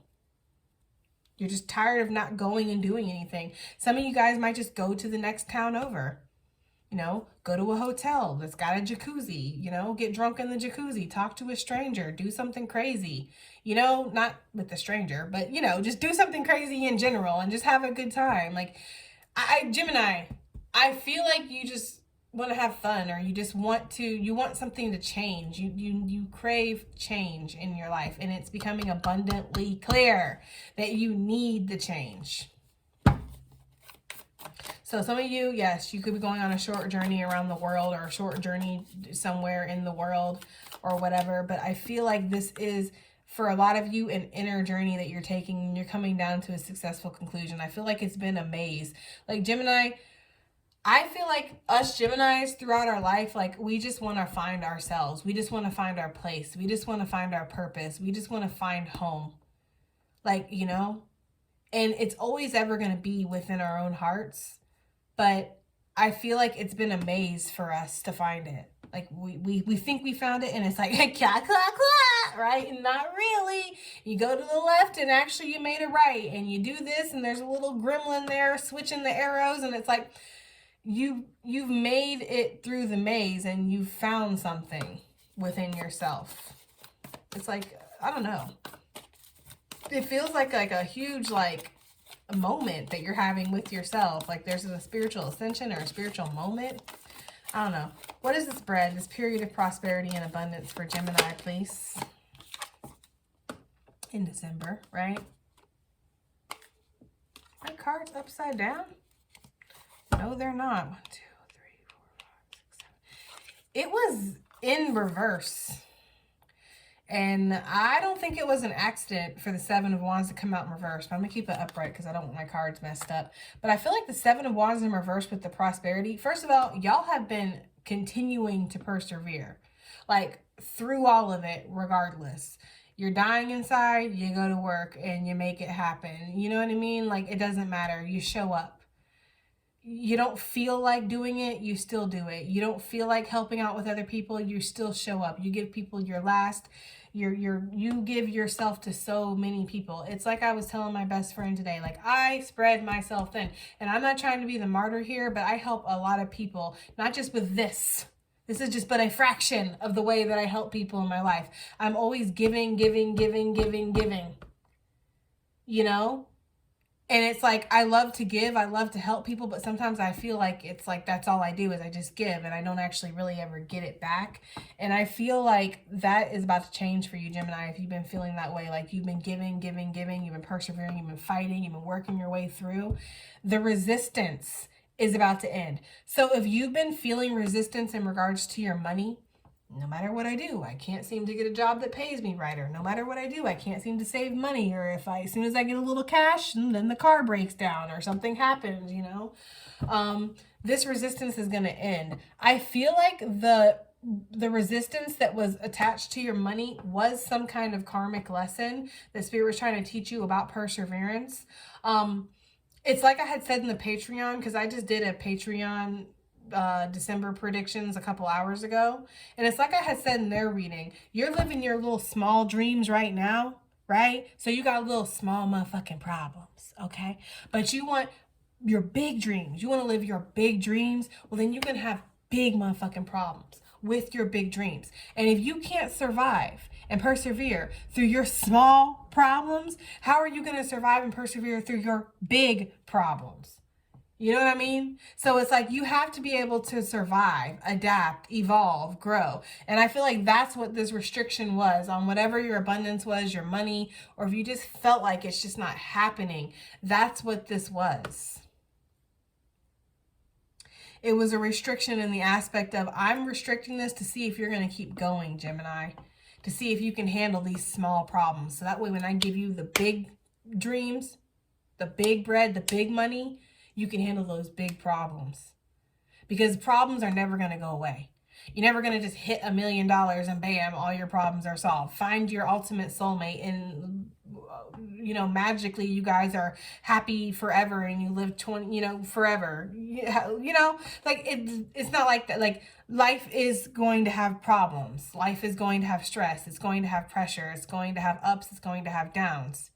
You're just tired of not going and doing anything. Some of you guys might just go to the next town over. You know, go to a hotel that's got a jacuzzi, you know, get drunk in the jacuzzi, talk to a stranger, do something crazy, you know, not with the stranger, but, you know, just do something crazy in general and just have a good time. Like, Gemini, I feel like you just want to have fun, or you just want something to change. You crave change in your life, and it's becoming abundantly clear that you need the change. So some of you, yes, you could be going on a short journey around the world, or a short journey somewhere in the world or whatever. But I feel like this is, for a lot of you, an inner journey that you're taking, and you're coming down to a successful conclusion. I feel like it's been a maze. Like, Gemini, I feel like us Geminis throughout our life, like, we just want to find ourselves. We just want to find our place. We just want to find our purpose. We just want to find home. Like, you know, and it's always ever going to be within our own hearts. But I feel like it's been a maze for us to find it. Like we think we found it and it's like, clack, clack, clack, right? And not really. You go to the left and actually you made it right. And you do this and there's a little gremlin there switching the arrows. And it's like, you've made it through the maze and you've found something within yourself. It's like, I don't know. It feels like a huge, like, a moment that you're having with yourself. Like there's a spiritual ascension or a spiritual moment. I don't know. What is this spread? This period of prosperity and abundance for Gemini, please. In December, right? My card's upside down? No, they're not. 1, 2, 3, 4, 5, 6, 7. It was in reverse. And I don't think it was an accident for the Seven of Wands to come out in reverse. But I'm going to keep it upright because I don't want my cards messed up. But I feel like the Seven of Wands in reverse with the prosperity. First of all, y'all have been continuing to persevere. Like, through all of it, regardless. You're dying inside, you go to work, and you make it happen. You know what I mean? Like, it doesn't matter. You show up. You don't feel like doing it, you still do it. You don't feel like helping out with other people, you still show up. You give people your last. You give yourself to so many people. It's like I was telling my best friend today, like I spread myself thin. And I'm not trying to be the martyr here, but I help a lot of people, not just with this. This is just but a fraction of the way that I help people in my life. I'm always giving. You know? And it's like, I love to give, I love to help people, but sometimes I feel like it's like that's all I do is I just give and I don't actually really ever get it back. And I feel like that is about to change for you, Gemini, if you've been feeling that way. Like you've been giving, you've been persevering, you've been fighting, you've been working your way through. The resistance is about to end. So if you've been feeling resistance in regards to your money, no matter what I do, I can't seem to get a job that pays me right, or no matter what I do, I can't seem to save money, or if as soon as I get a little cash, then the car breaks down or something happens, you know, this resistance is going to end. I feel like the resistance that was attached to your money was some kind of karmic lesson that Spirit was trying to teach you about perseverance. It's like I had said in the Patreon, because I just did a Patreon December predictions a couple hours ago, and it's like I had said in their reading, you're living your little small dreams right now, right? So you got little small motherfucking problems, okay? But you want your big dreams. You want to live your big dreams. Well, then you're gonna have big motherfucking problems with your big dreams. And if you can't survive and persevere through your small problems, how are you going to survive and persevere through your big problems? You know what I mean? So it's like you have to be able to survive, adapt, evolve, grow. And I feel like that's what this restriction was on whatever your abundance was, your money, or if you just felt like it's just not happening. That's what this was. It was a restriction in the aspect of, I'm restricting this to see if you're going to keep going, Gemini, to see if you can handle these small problems. So that way, when I give you the big dreams, the big bread, the big money, you can handle those big problems, because problems are never going to go away. You're never going to just hit $1 million and bam, all your problems are solved. Find your ultimate soulmate and, you know, magically you guys are happy forever and you live 20, you know, forever. You know, like it's not like that. Like life is going to have problems. Life is going to have stress. It's going to have pressure. It's going to have ups. It's going to have downs.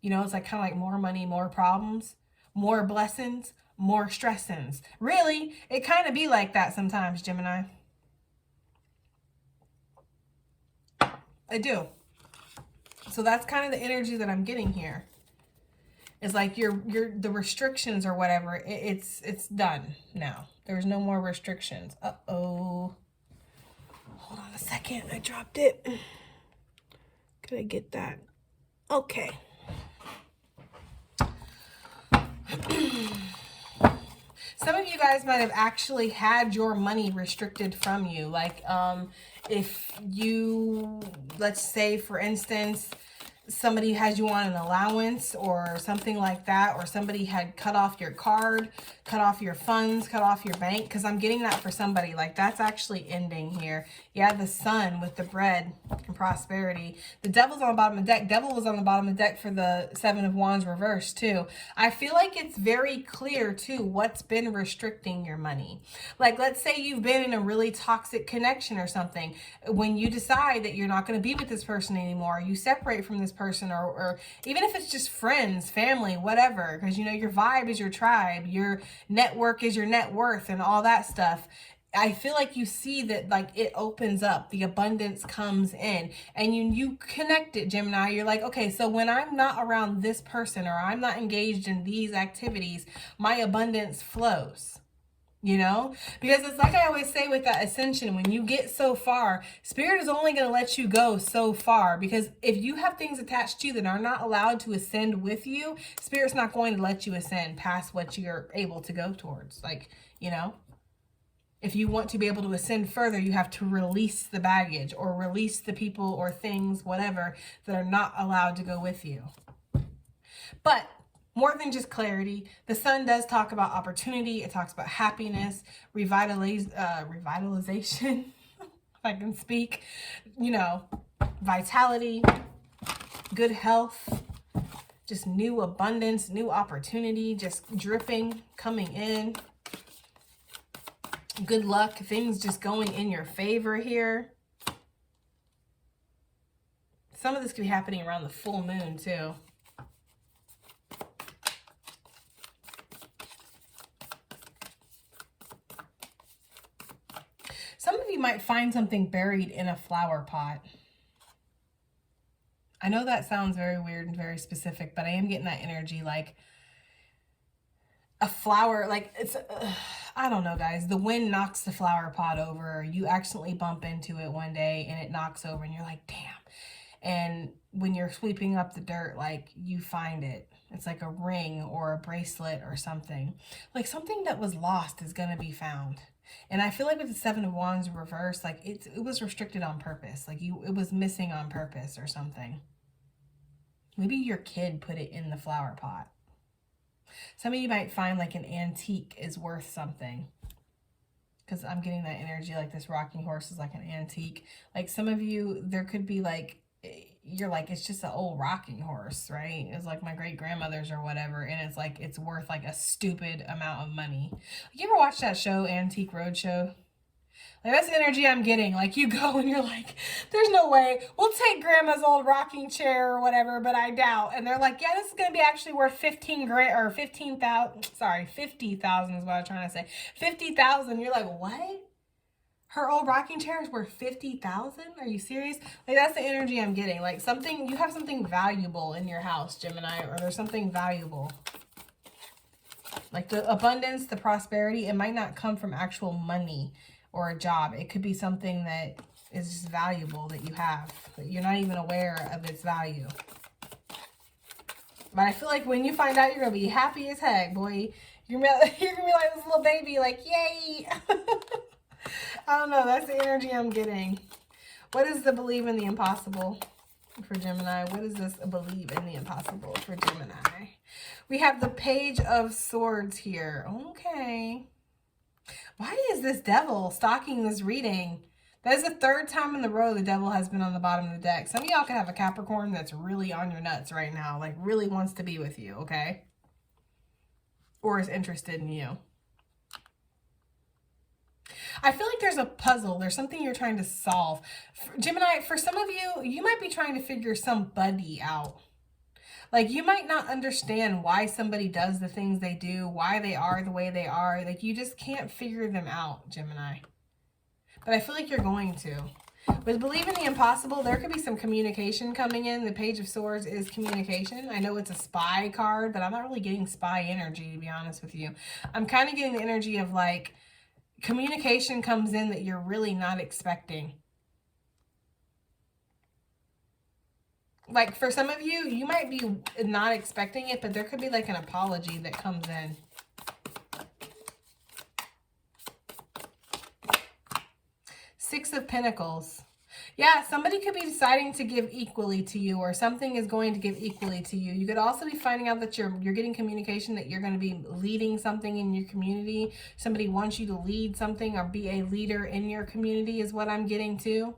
You know, it's like kind of like more money, more problems, more blessings, more stressings. Really, it kind of be like that sometimes, Gemini. I do. So that's kind of the energy that I'm getting here. It's like the restrictions or whatever, it's done now. There's no more restrictions. Uh-oh. Hold on a second. I dropped it. Could I get that? Okay. Some of you guys might have actually had your money restricted from you. Like, if you, let's say, for instance, somebody has you on an allowance or something like that, or somebody had cut off your card, cut off your funds, cut off your bank, because I'm getting that for somebody. Like, that's actually ending here. Yeah, the sun with the bread and prosperity. The devil's on the bottom of the deck. Devil was on the bottom of the deck for the Seven of Wands reversed too. I feel like it's very clear too what's been restricting your money. Like, let's say you've been in a really toxic connection or something. When you decide that you're not going to be with this person anymore, you separate from this person, or even if it's just friends, family, whatever, because you know your vibe is your tribe, your network is your net worth, and all that stuff. I feel like you see that, like, it opens up, the abundance comes in, and you connect it, Gemini. You're like, okay, so when I'm not around this person, or I'm not engaged in these activities, my abundance flows. You know, because it's like I always say with that ascension, when you get so far, Spirit is only going to let you go so far, because if you have things attached to you that are not allowed to ascend with you, Spirit's not going to let you ascend past what you're able to go towards. Like, you know, if you want to be able to ascend further, you have to release the baggage, or release the people or things, whatever, that are not allowed to go with you. But more than just clarity, the sun does talk about opportunity. It talks about happiness, revitalization, if I can speak, you know, vitality, good health, just new abundance, new opportunity, just dripping, coming in. Good luck, things just going in your favor here. Some of this could be happening around the full moon too. Some of you might find something buried in a flower pot. I know that sounds very weird and very specific, but I am getting that energy, like a flower, like it's, I don't know, guys. The wind knocks the flower pot over. You accidentally bump into it one day and it knocks over and you're like, damn. And when you're sweeping up the dirt, like, you find it. It's like a ring or a bracelet or something. Like, something that was lost is going to be found. And I feel like with the Seven of Wands reversed, like it was restricted on purpose. Like it was missing on purpose or something. Maybe your kid put it in the flower pot. Some of you might find like an antique is worth something. Because I'm getting that energy, like this rocking horse is like an antique. Like some of you, there could be like, you're like, it's just an old rocking horse, right? It's like my great grandmother's or whatever, and it's like it's worth like a stupid amount of money. You ever watch that show, Antique Roadshow? Like, that's the energy I'm getting. Like, you go and you're like, there's no way. We'll take grandma's old rocking chair or whatever, but I doubt. And they're like, yeah, this is going to be actually worth 50,000 is what I was trying to say. 50,000. You're like, what? Her old rocking chair is worth 50,000? Are you serious? Like, that's the energy I'm getting. Like, something, you have something valuable in your house, Gemini, or there's something valuable. Like the abundance, the prosperity, it might not come from actual money or a job. It could be something that is just valuable that you have, that you're not even aware of its value. But I feel like when you find out, you're going to be happy as heck, boy. You're gonna be like this little baby, like, yay. I don't know. That's the energy I'm getting. What is the believe in the impossible for Gemini? What is this believe in the impossible for Gemini? We have the Page of Swords here. Okay. Why is this devil stalking this reading? That is the third time in the row the devil has been on the bottom of the deck. Some of y'all could have a Capricorn that's really on your nuts right now. Like, really wants to be with you, okay? Or is interested in you. I feel like there's a puzzle. There's something you're trying to solve. Gemini, for some of you, you might be trying to figure somebody out. Like, you might not understand why somebody does the things they do, why they are the way they are. Like, you just can't figure them out, Gemini. But I feel like you're going to. With Believe in the Impossible, there could be some communication coming in. The Page of Swords is communication. I know it's a spy card, but I'm not really getting spy energy, to be honest with you. I'm kind of getting the energy of, like, communication comes in that you're really not expecting. Like, for some of you, you might be not expecting it, but there could be like an apology that comes in. Six of Pentacles. Yeah, somebody could be deciding to give equally to you, or something is going to give equally to you. You could also be finding out that you're getting communication that you're going to be leading something in your community. Somebody wants you to lead something or be a leader in your community is what I'm getting to.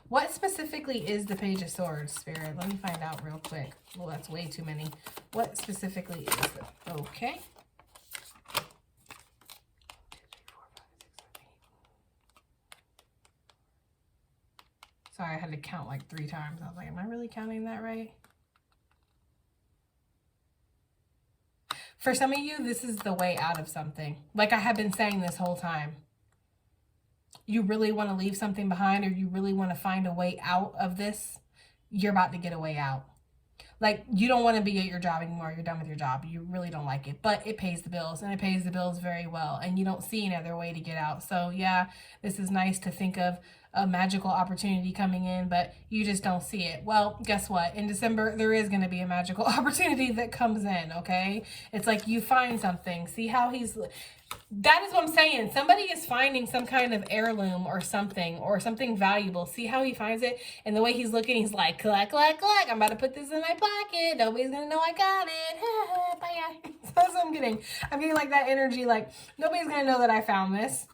What specifically is the Page of Swords, Spirit? Let me find out real quick. Well, that's way too many. What specifically is it? Okay. Sorry, I had to count like 3 times. I was like, am I really counting that right? For some of you, this is the way out of something. Like I have been saying this whole time. You really want to leave something behind, or you really want to find a way out of this, you're about to get a way out. Like, you don't want to be at your job anymore. You're done with your job. You really don't like it, but it pays the bills, and it pays the bills very well, and you don't see another way to get out. So yeah, this is nice to think of a magical opportunity coming in, but you just don't see it. Well, guess what? In December, there is going to be a magical opportunity that comes in, okay? It's like you find something. See how he's... That is what I'm saying. Somebody is finding some kind of heirloom or something valuable. See how he finds it? And the way he's looking, he's like, clack, clack, clack. I'm about to put this in my pocket. Nobody's going to know I got it. Bye. That's what I'm getting. I'm getting like that energy, like, nobody's going to know that I found this.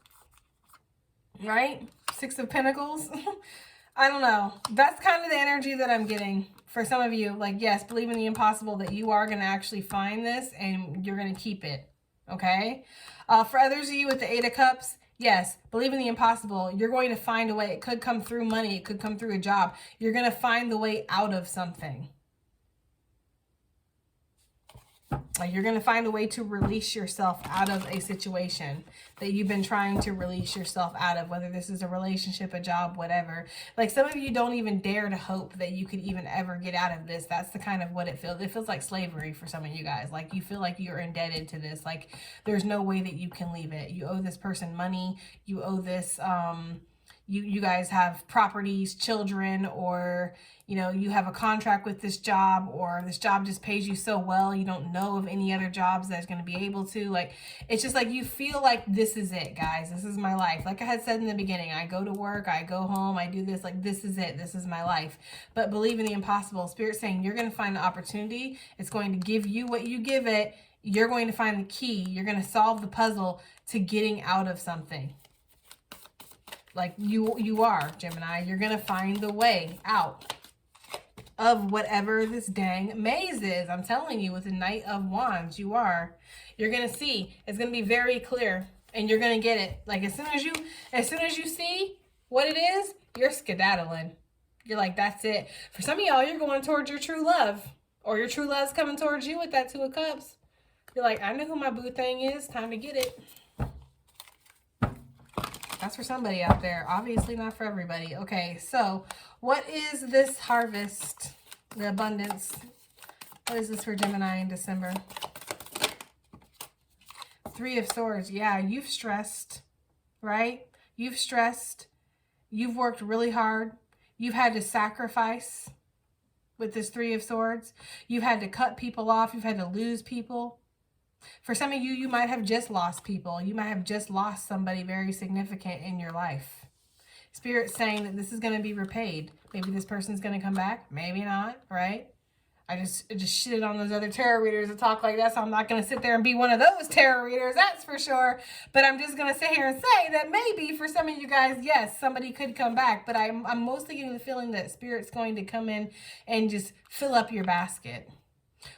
Right? 6 of Pentacles. I don't know. That's kind of the energy that I'm getting for some of you. Like, yes, believe in the impossible, that you are going to actually find this and you're going to keep it. Okay? For others of you with the 8 of Cups, yes, believe in the impossible. You're going to find a way. It could come through money. It could come through a job. You're going to find the way out of something. Like, you're going to find a way to release yourself out of a situation that you've been trying to release yourself out of, whether this is a relationship, a job, whatever. Like, some of you don't even dare to hope that you could even ever get out of this. That's the kind of what it feels. It feels like slavery for some of you guys. Like, you feel like you're indebted to this. Like, there's no way that you can leave it. You owe this person money. You owe this, you guys have properties, children, or, you know, you have a contract with this job, or this job just pays you so well, you don't know of any other jobs that's going to be able to. Like, it's just like you feel like this is it, guys. This is my life. Like I had said in the beginning, I go to work, I go home, I do this. Like, this is it. This is my life. But believe in the impossible. Spirit's saying you're going to find the opportunity. It's going to give you what you give it. You're going to find the key. You're going to solve the puzzle to getting out of something. Like, you are, Gemini. You're going to find the way out of whatever this dang maze is. I'm telling you, with the Knight of Wands, you are. You're going to see. It's going to be very clear, and you're going to get it. Like, as soon as you see what it is, you're skedaddling. You're like, that's it. For some of y'all, you're going towards your true love, or your true love's coming towards you with that 2 of Cups. You're like, I know who my boo thing is. Time to get it. That's for somebody out there. Obviously not for everybody. Okay, so what is this harvest? The abundance. What is this for Gemini in December? 3 of Swords. Yeah, you've stressed, right? You've stressed. You've worked really hard. You've had to sacrifice with this 3 of Swords. You've had to cut people off. You've had to lose people. For some of you, you might have just lost people. You might have just lost somebody very significant in your life. Spirit's saying that this is going to be repaid. Maybe this person's going to come back. Maybe not, right? I just shitted on those other tarot readers that talk like that, so I'm not going to sit there and be one of those tarot readers, that's for sure. But I'm just going to sit here and say that maybe for some of you guys, yes, somebody could come back. But I'm mostly getting the feeling that Spirit's going to come in and just fill up your basket.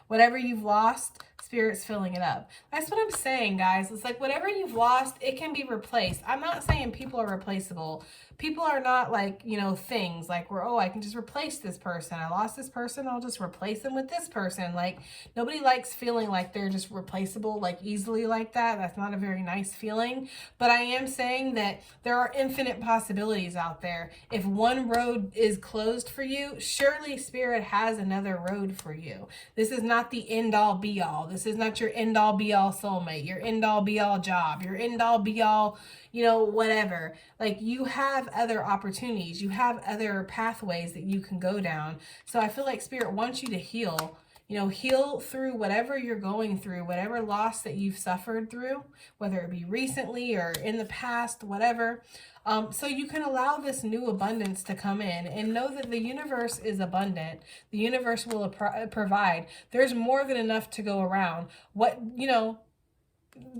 Whatever you've lost, Spirit's filling it up. That's what I'm saying, guys. It's like whatever you've lost, it can be replaced. I'm not saying people are replaceable. People are not like, you know, things like where, oh, I can just replace this person. I lost this person, I'll just replace them with this person. Like, nobody likes feeling like they're just replaceable, like easily like that. That's not a very nice feeling. But I am saying that there are infinite possibilities out there. If one road is closed for you, surely Spirit has another road for you. This is not the end all be all. This is not your end all be all soulmate, your end all be all job, your end all be all, you know, whatever. Like, you have other opportunities. You have other pathways that you can go down. So I feel like Spirit wants you to heal. You know, heal through whatever you're going through, whatever loss that you've suffered through, whether it be recently or in the past, whatever. So you can allow this new abundance to come in and know that the universe is abundant. The universe will provide. There's more than enough to go around.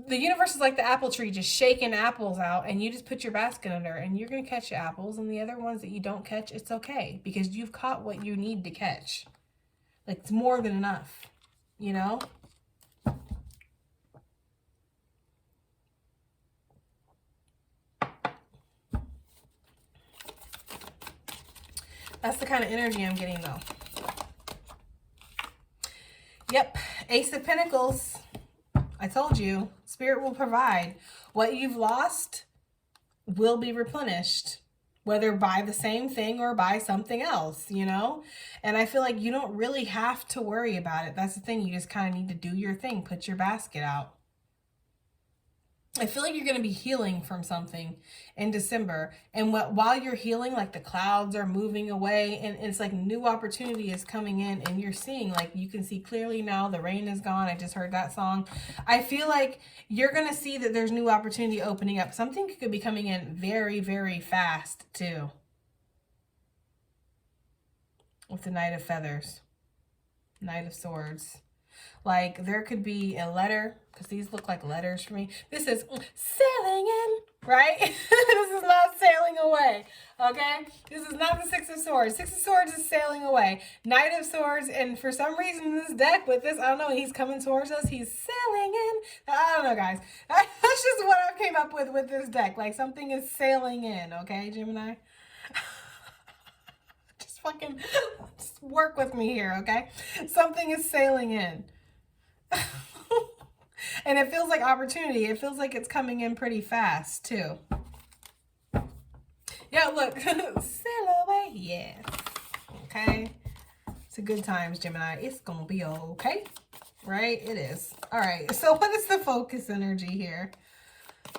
The universe is like the apple tree, just shaking apples out, and you just put your basket under, and you're going to catch your apples, and the other ones that you don't catch, it's okay, because you've caught what you need to catch. Like, it's more than enough, you know? That's the kind of energy I'm getting, though. Yep, Ace of Pentacles. I told you, Spirit will provide. What you've lost will be replenished, whether by the same thing or by something else, you know? And I feel like you don't really have to worry about it. That's the thing. You just kind of need to do your thing. Put your basket out. I feel like you're going to be healing from something in December. And while you're healing, like the clouds are moving away and it's like new opportunity is coming in and you're seeing, like you can see clearly now the rain is gone. I just heard that song. I feel like you're going to see that there's new opportunity opening up. Something could be coming in very, very fast too. With the Knight of Feathers, Knight of Swords. Like, there could be a letter, because these look like letters for me. This is sailing in, right? This is not sailing away, okay? This is not the Six of Swords. Six of Swords is sailing away. Knight of Swords, and for some reason in this deck with this, I don't know, he's coming towards us. He's sailing in. I don't know, guys. That's just what I came up with this deck. Like, something is sailing in, okay, Gemini? Just work with me here, okay? Something is sailing in. And it feels like opportunity. It feels like it's coming in pretty fast, too. Yeah, look. Sail away. Yeah. Okay. It's a good times, Gemini. It's going to be okay. Right? It is. All right. So what is the focus energy here?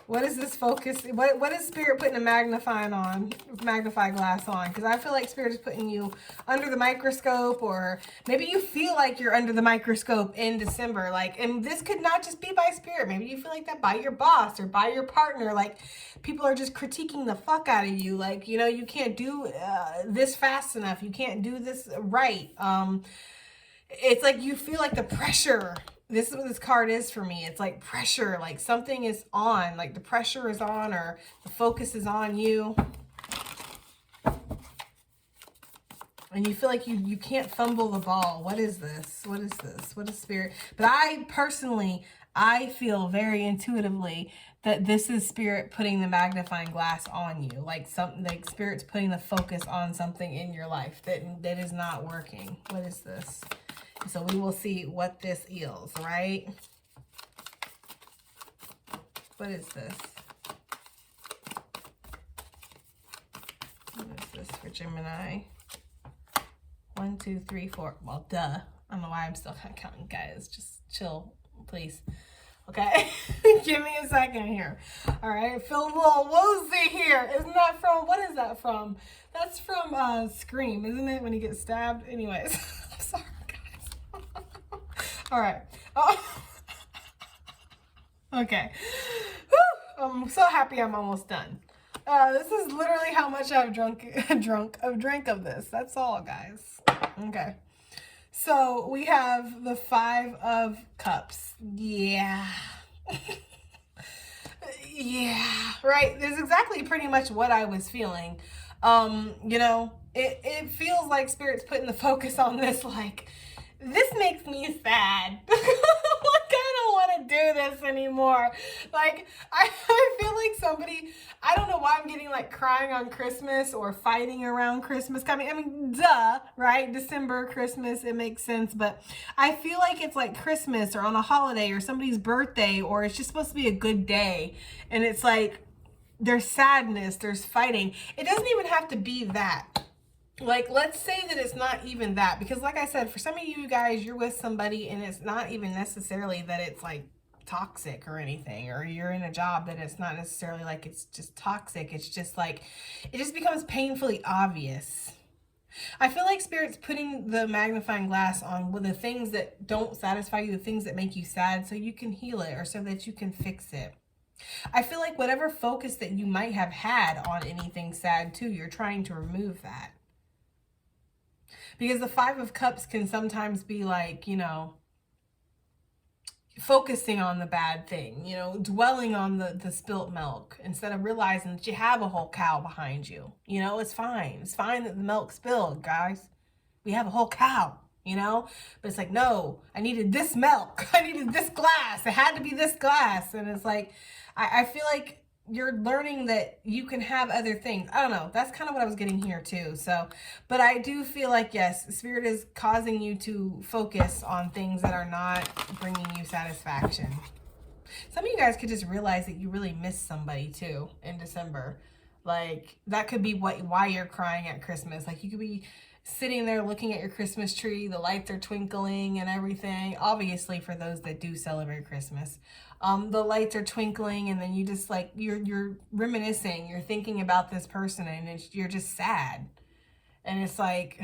What is this focus? What is Spirit putting a magnify glass on? Because I feel like Spirit is putting you under the microscope, or maybe you feel like you're under the microscope in December. Like, and this could not just be by Spirit. Maybe you feel like that by your boss or by your partner. Like, people are just critiquing the fuck out of you. Like, you know, you can't do this fast enough. You can't do this right. It's like you feel like the pressure. This is what this card is for me. It's like pressure, like something is on, like the pressure is on, or the focus is on you. And you feel like you can't fumble the ball. What is this? What is this? What is Spirit? But I feel very intuitively that this is Spirit putting the magnifying glass on you. Like something, like Spirit's putting the focus on something in your life that is not working. What is this? So we will see what this is, right? What is this? What is this for Gemini? 1, 2, 3, 4. Well, duh. I don't know why I'm still counting, guys. Just chill, please. Okay? Give me a second here. All right? Feel a little woozy here. Isn't that from, what is that from? That's from Scream, isn't it? When he gets stabbed? Anyways. I'm sorry. All right. Oh. Okay. Whew. I'm so happy I'm almost done. This is literally how much I've drank of this. That's all, guys. Okay. So we have the 5 of Cups. Yeah. Yeah. Right. This is exactly pretty much what I was feeling. You know, it feels like Spirit's putting the focus on this, like, this makes me sad. Like, I don't want to do this anymore. Like, I feel like somebody, I don't know why I'm getting like crying on Christmas or fighting around Christmas coming. I mean, duh, right? December, Christmas, it makes sense. But I feel like it's like Christmas or on a holiday or somebody's birthday, or it's just supposed to be a good day. And it's like, there's sadness, there's fighting. It doesn't even have to be that. Like, let's say that it's not even that, because like I said, for some of you guys, you're with somebody and it's not even necessarily that it's like toxic or anything, or you're in a job that it's not necessarily like it's just toxic. It's just like, it just becomes painfully obvious. I feel like Spirit's putting the magnifying glass on with the things that don't satisfy you, the things that make you sad, so you can heal it or so that you can fix it. I feel like whatever focus that you might have had on anything sad too, you're trying to remove that. Because the Five of Cups can sometimes be like, you know, focusing on the bad thing, you know, dwelling on the spilt milk instead of realizing that you have a whole cow behind you. You know, it's fine. It's fine that the milk spilled, guys. We have a whole cow, you know? But it's like, no, I needed this milk. I needed this glass. It had to be this glass. And it's like, I feel like you're learning that you can have other things. I don't know. That's kind of what I was getting here too. So, but I do feel like, yes, Spirit is causing you to focus on things that are not bringing you satisfaction. Some of you guys could just realize that you really miss somebody too in December. Like that could be why you're crying at Christmas. Like you could be sitting there looking at your Christmas tree, the lights are twinkling and everything. Obviously for those that do celebrate Christmas. The lights are twinkling and then you just like, you're reminiscing, you're thinking about this person and you're just sad. And it's like,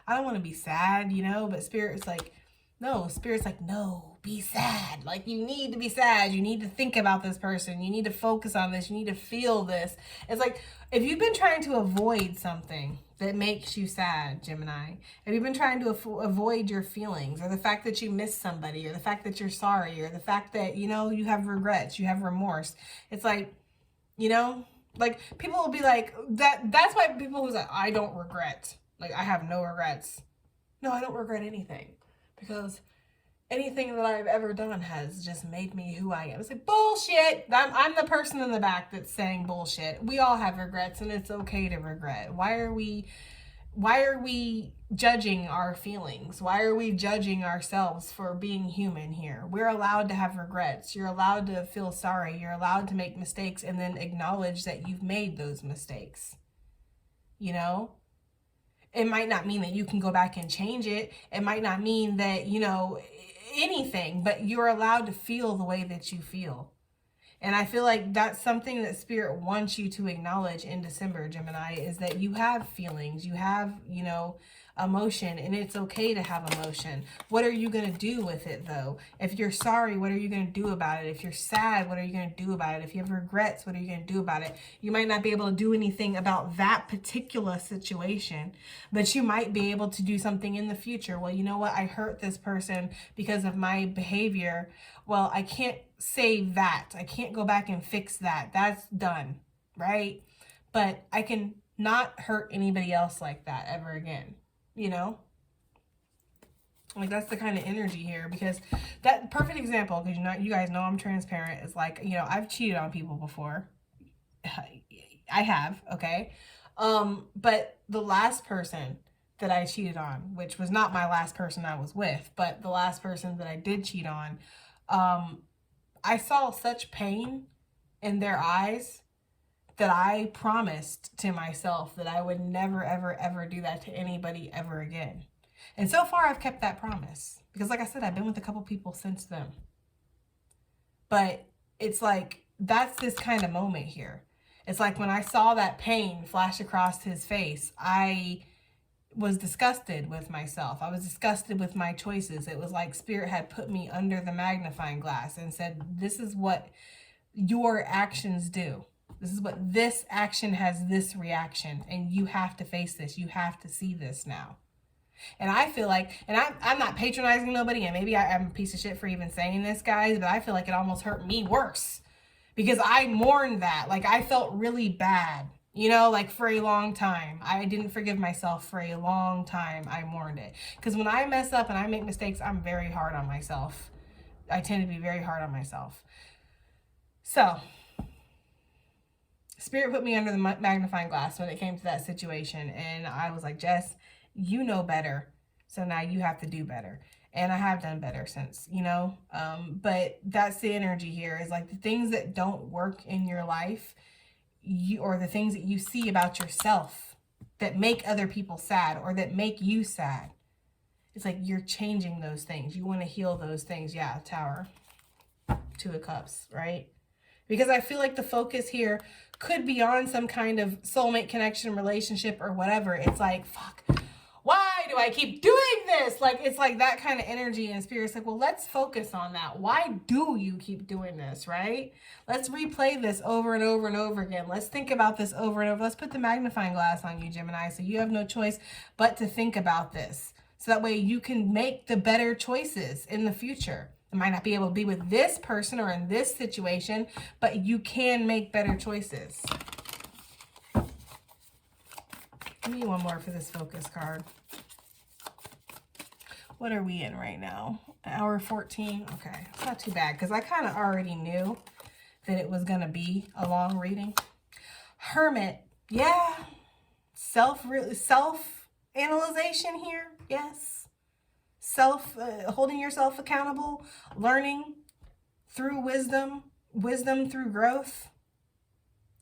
I don't want to be sad, you know, but Spirit's like, no, be sad. Like you need to be sad. You need to think about this person. You need to focus on this. You need to feel this. It's like, if you've been trying to avoid something that makes you sad, Gemini, if you've been trying to avoid your feelings or the fact that you miss somebody or the fact that you're sorry or the fact that, you know, you have regrets, you have remorse. It's like, you know, like people will be like, that's why people who's like, I don't regret. Like I have no regrets. No, I don't regret anything because anything that I've ever done has just made me who I am. It's like, bullshit. I'm the person in the back that's saying bullshit. We all have regrets and it's okay to regret. Why are we judging our feelings? Why are we judging ourselves for being human here? We're allowed to have regrets. You're allowed to feel sorry. You're allowed to make mistakes and then acknowledge that you've made those mistakes. You know? It might not mean that you can go back and change it. It might not mean that, you know, anything, but you're allowed to feel the way that you feel. And I feel like that's something that Spirit wants you to acknowledge in December, Gemini, is that you have feelings, you have, you know, emotion, and it's okay to have emotion. What are you going to do with it though? If you're sorry, what are you going to do about it? If you're sad, what are you going to do about it? If you have regrets, what are you going to do about it? You might not be able to do anything about that particular situation, but you might be able to do something in the future. Well, you know what? I hurt this person because of my behavior. Well, I can't save that. I can't go back and fix that. That's done, right? But I can not hurt anybody else like that ever again. You know, like that's the kind of energy here, because that perfect example, because you guys know I'm transparent, is like, you know, I've cheated on people before. I have, okay. But the last person that I cheated on, which was not my last person I was with, but the last person that I did cheat on, I saw such pain in their eyes that I promised to myself that I would never, ever, ever do that to anybody ever again. And so far, I've kept that promise. Because like I said, I've been with a couple people since then. But it's like, that's this kind of moment here. It's like when I saw that pain flash across his face, I was disgusted with myself. I was disgusted with my choices. It was like Spirit had put me under the magnifying glass and said, this is what your actions do. This is what this action has, this reaction, and you have to face this. You have to see this now. And I feel like, and I'm not patronizing nobody, and maybe I'm a piece of shit for even saying this, guys, but I feel like it almost hurt me worse because I mourned that. Like I felt really bad, you know, like for a long time. I didn't forgive myself for a long time. I mourned it because when I mess up and I make mistakes, I'm very hard on myself. I tend to be very hard on myself. So Spirit put me under the magnifying glass when it came to that situation. And I was like, Jess, you know better. So now you have to do better. And I have done better since, you know. But that's the energy here, is like the things that don't work in your life, or the things that you see about yourself that make other people sad or that make you sad. It's like you're changing those things. You want to heal those things. Yeah, Tower. Two of Cups, right? Because I feel like the focus here could be on some kind of soulmate connection, relationship, or whatever. It's like, fuck, why do I keep doing this? Like, it's like that kind of energy, and Spirit's like, well, let's focus on that. Why do you keep doing this, right? Let's replay this over and over and over again. Let's think about this over and over. Let's put the magnifying glass on you, Gemini, so you have no choice but to think about this. So that way you can make the better choices in the future. You might not be able to be with this person or in this situation, but you can make better choices. Give me one more for this focus card. What are we in right now? Hour 14? Okay, it's not too bad because I kind of already knew that it was going to be a long reading. Hermit, yeah. Self-analyzation here, yes. Holding yourself accountable, learning through wisdom, wisdom through growth.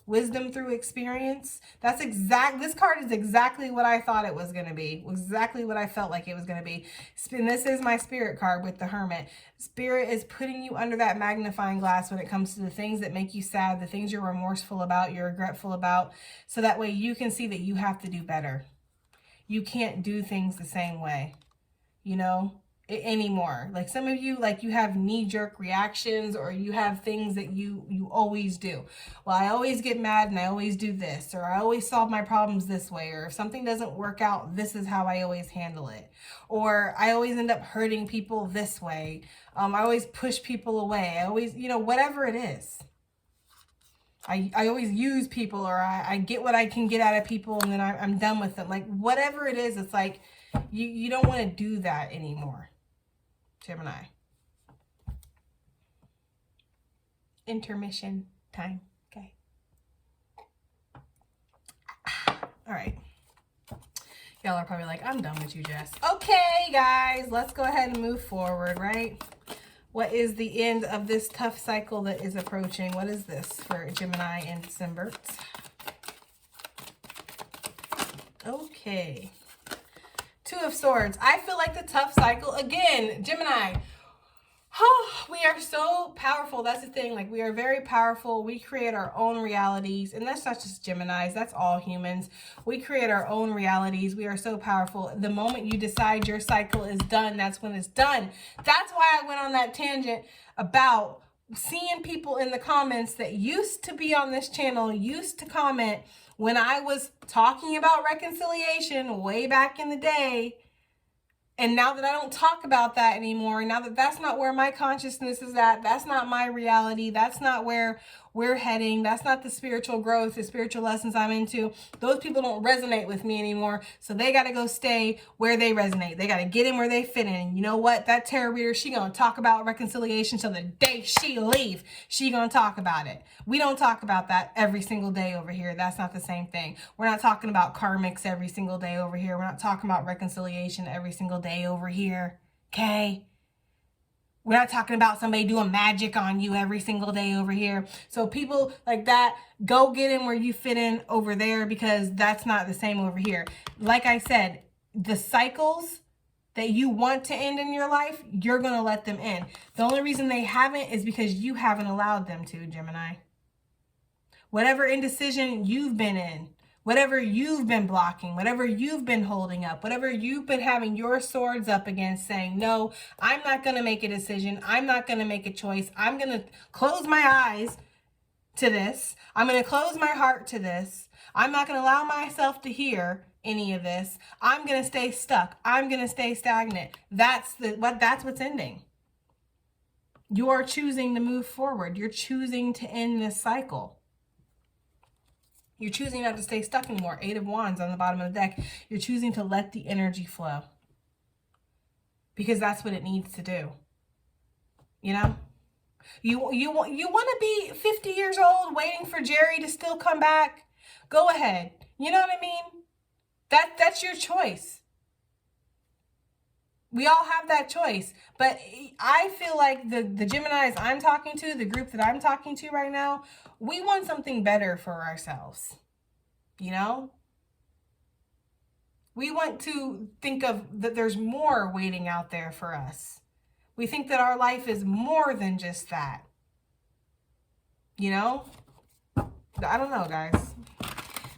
Wisdom through experience. This card is exactly what I thought it was going to be. Exactly what I felt like it was going to be. And this is my Spirit card with the Hermit. Spirit is putting you under that magnifying glass when it comes to the things that make you sad, the things you're remorseful about, you're regretful about, so that way you can see that you have to do better. You can't do things the same way, you know, anymore. Like some of you, like you have knee-jerk reactions, or you have things that you always do. Well, I always get mad and I always do this, or I always solve my problems this way, or if something doesn't work out, this is how I always handle it, or I always end up hurting people this way. I always push people away. I always, you know, whatever it is. I always use people, or I get what I can get out of people, and then I'm done with them. Like whatever it is, it's like you don't want to do that anymore. Gemini. Intermission time. Okay. All right. Y'all are probably like, I'm done with you, Jess. Okay, guys, let's go ahead and move forward, right? What is the end of this tough cycle that is approaching? What is this for Gemini in December? Okay. Two of Swords. I feel like the tough cycle, again, Gemini, we are so powerful. That's the thing. Like, we are very powerful. We create our own realities. And that's not just Geminis. That's all humans. We create our own realities. We are so powerful. The moment you decide your cycle is done, that's when it's done. That's why I went on that tangent about seeing people in the comments that used to be on this channel, used to comment when I was talking about reconciliation way back in the day. And now that I don't talk about that anymore, now that that's not where my consciousness is at, that's not my reality, that's not where we're heading, that's not the spiritual growth, the spiritual lessons I'm into, those people don't resonate with me anymore. So they got to go stay where they resonate. They got to get in where they fit in. And you know what? That tarot reader, she going to talk about reconciliation till the day she leave. She going to talk about it. We don't talk about that every single day over here. That's not the same thing. We're not talking about karmics every single day over here. We're not talking about reconciliation every single day over here. Okay? We're not talking about somebody doing magic on you every single day over here. So people like that, go get in where you fit in over there, because that's not the same over here. Like I said, the cycles that you want to end in your life, you're going to let them in. The only reason they haven't is because you haven't allowed them to, Gemini. Whatever indecision you've been in, whatever you've been blocking, whatever you've been holding up, whatever you've been having your swords up against, saying, no, I'm not going to make a decision. I'm not going to make a choice. I'm going to close my eyes to this. I'm going to close my heart to this. I'm not going to allow myself to hear any of this. I'm going to stay stuck. I'm going to stay stagnant. That's what's ending. You're choosing to move forward. You're choosing to end this cycle. You're choosing not to stay stuck anymore. 8 of Wands on the bottom of the deck. You're choosing to let the energy flow. Because that's what it needs to do. You know? You want to be 50 years old waiting for Jerry to still come back? Go ahead. You know what I mean? That's your choice. We all have that choice. But I feel like the Geminis I'm talking to, the group that I'm talking to right now, we want something better for ourselves. You know? We want to think of that there's more waiting out there for us. We think that our life is more than just that. You know? I don't know, guys.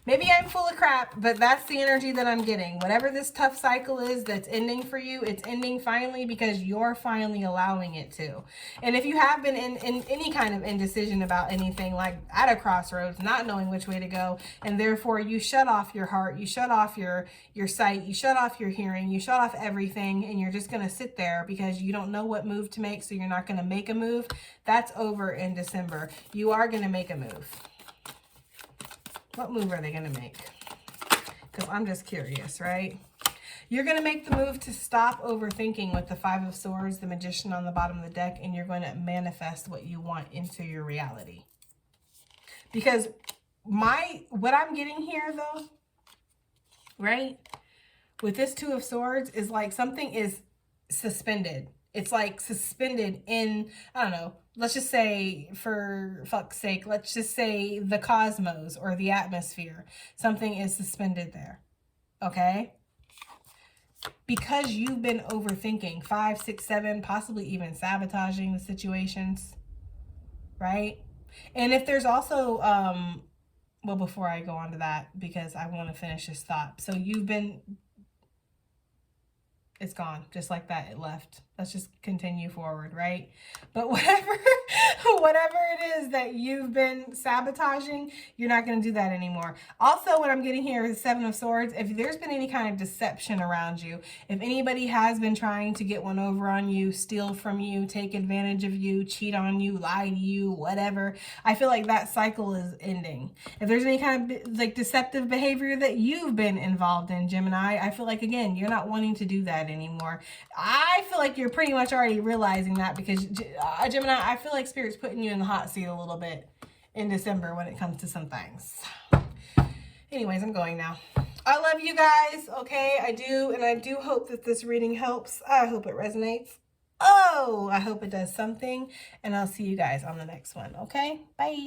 Maybe I'm full of crap, but that's the energy that I'm getting. Whatever this tough cycle is that's ending for you, it's ending finally because you're finally allowing it to. And if you have been in any kind of indecision about anything, like at a crossroads, not knowing which way to go, and therefore you shut off your heart, you shut off your sight, you shut off your hearing, you shut off everything, and you're just going to sit there because you don't know what move to make, so you're not going to make a move, that's over in December. You are going to make a move. What move are they going to make? Because I'm just curious, right? You're going to make the move to stop overthinking with the Five of Swords, the Magician on the bottom of the deck, and you're going to manifest what you want into your reality. Because what I'm getting here, though, right, with this Two of Swords is like something is suspended. It's like suspended in, I don't know, let's just say, for fuck's sake, let's just say the cosmos or the atmosphere. Something is suspended there, okay? Because you've been overthinking 5, 6, 7, possibly even sabotaging the situations, right? And if there's also, well, before I go on to that, because I want to finish this thought. So you've been, it's gone, just like that, it left. Let's just continue forward, right? But whatever it is that you've been sabotaging, you're not going to do that anymore. Also, what I'm getting here is Seven of Swords. If there's been any kind of deception around you, if anybody has been trying to get one over on you, steal from you, take advantage of you, cheat on you, lie to you, whatever, I feel like that cycle is ending. If there's any kind of like deceptive behavior that you've been involved in, Gemini, I feel like, again, you're not wanting to do that anymore. I feel like you're pretty much already realizing that because, Gemini, I feel like Spirit's putting you in the hot seat a little bit in December when it comes to some things. Anyways, I'm going now. I love you guys, okay? I do, and I do hope that this reading helps. I hope it resonates. Oh, I hope it does something, and I'll see you guys on the next one, okay? Bye.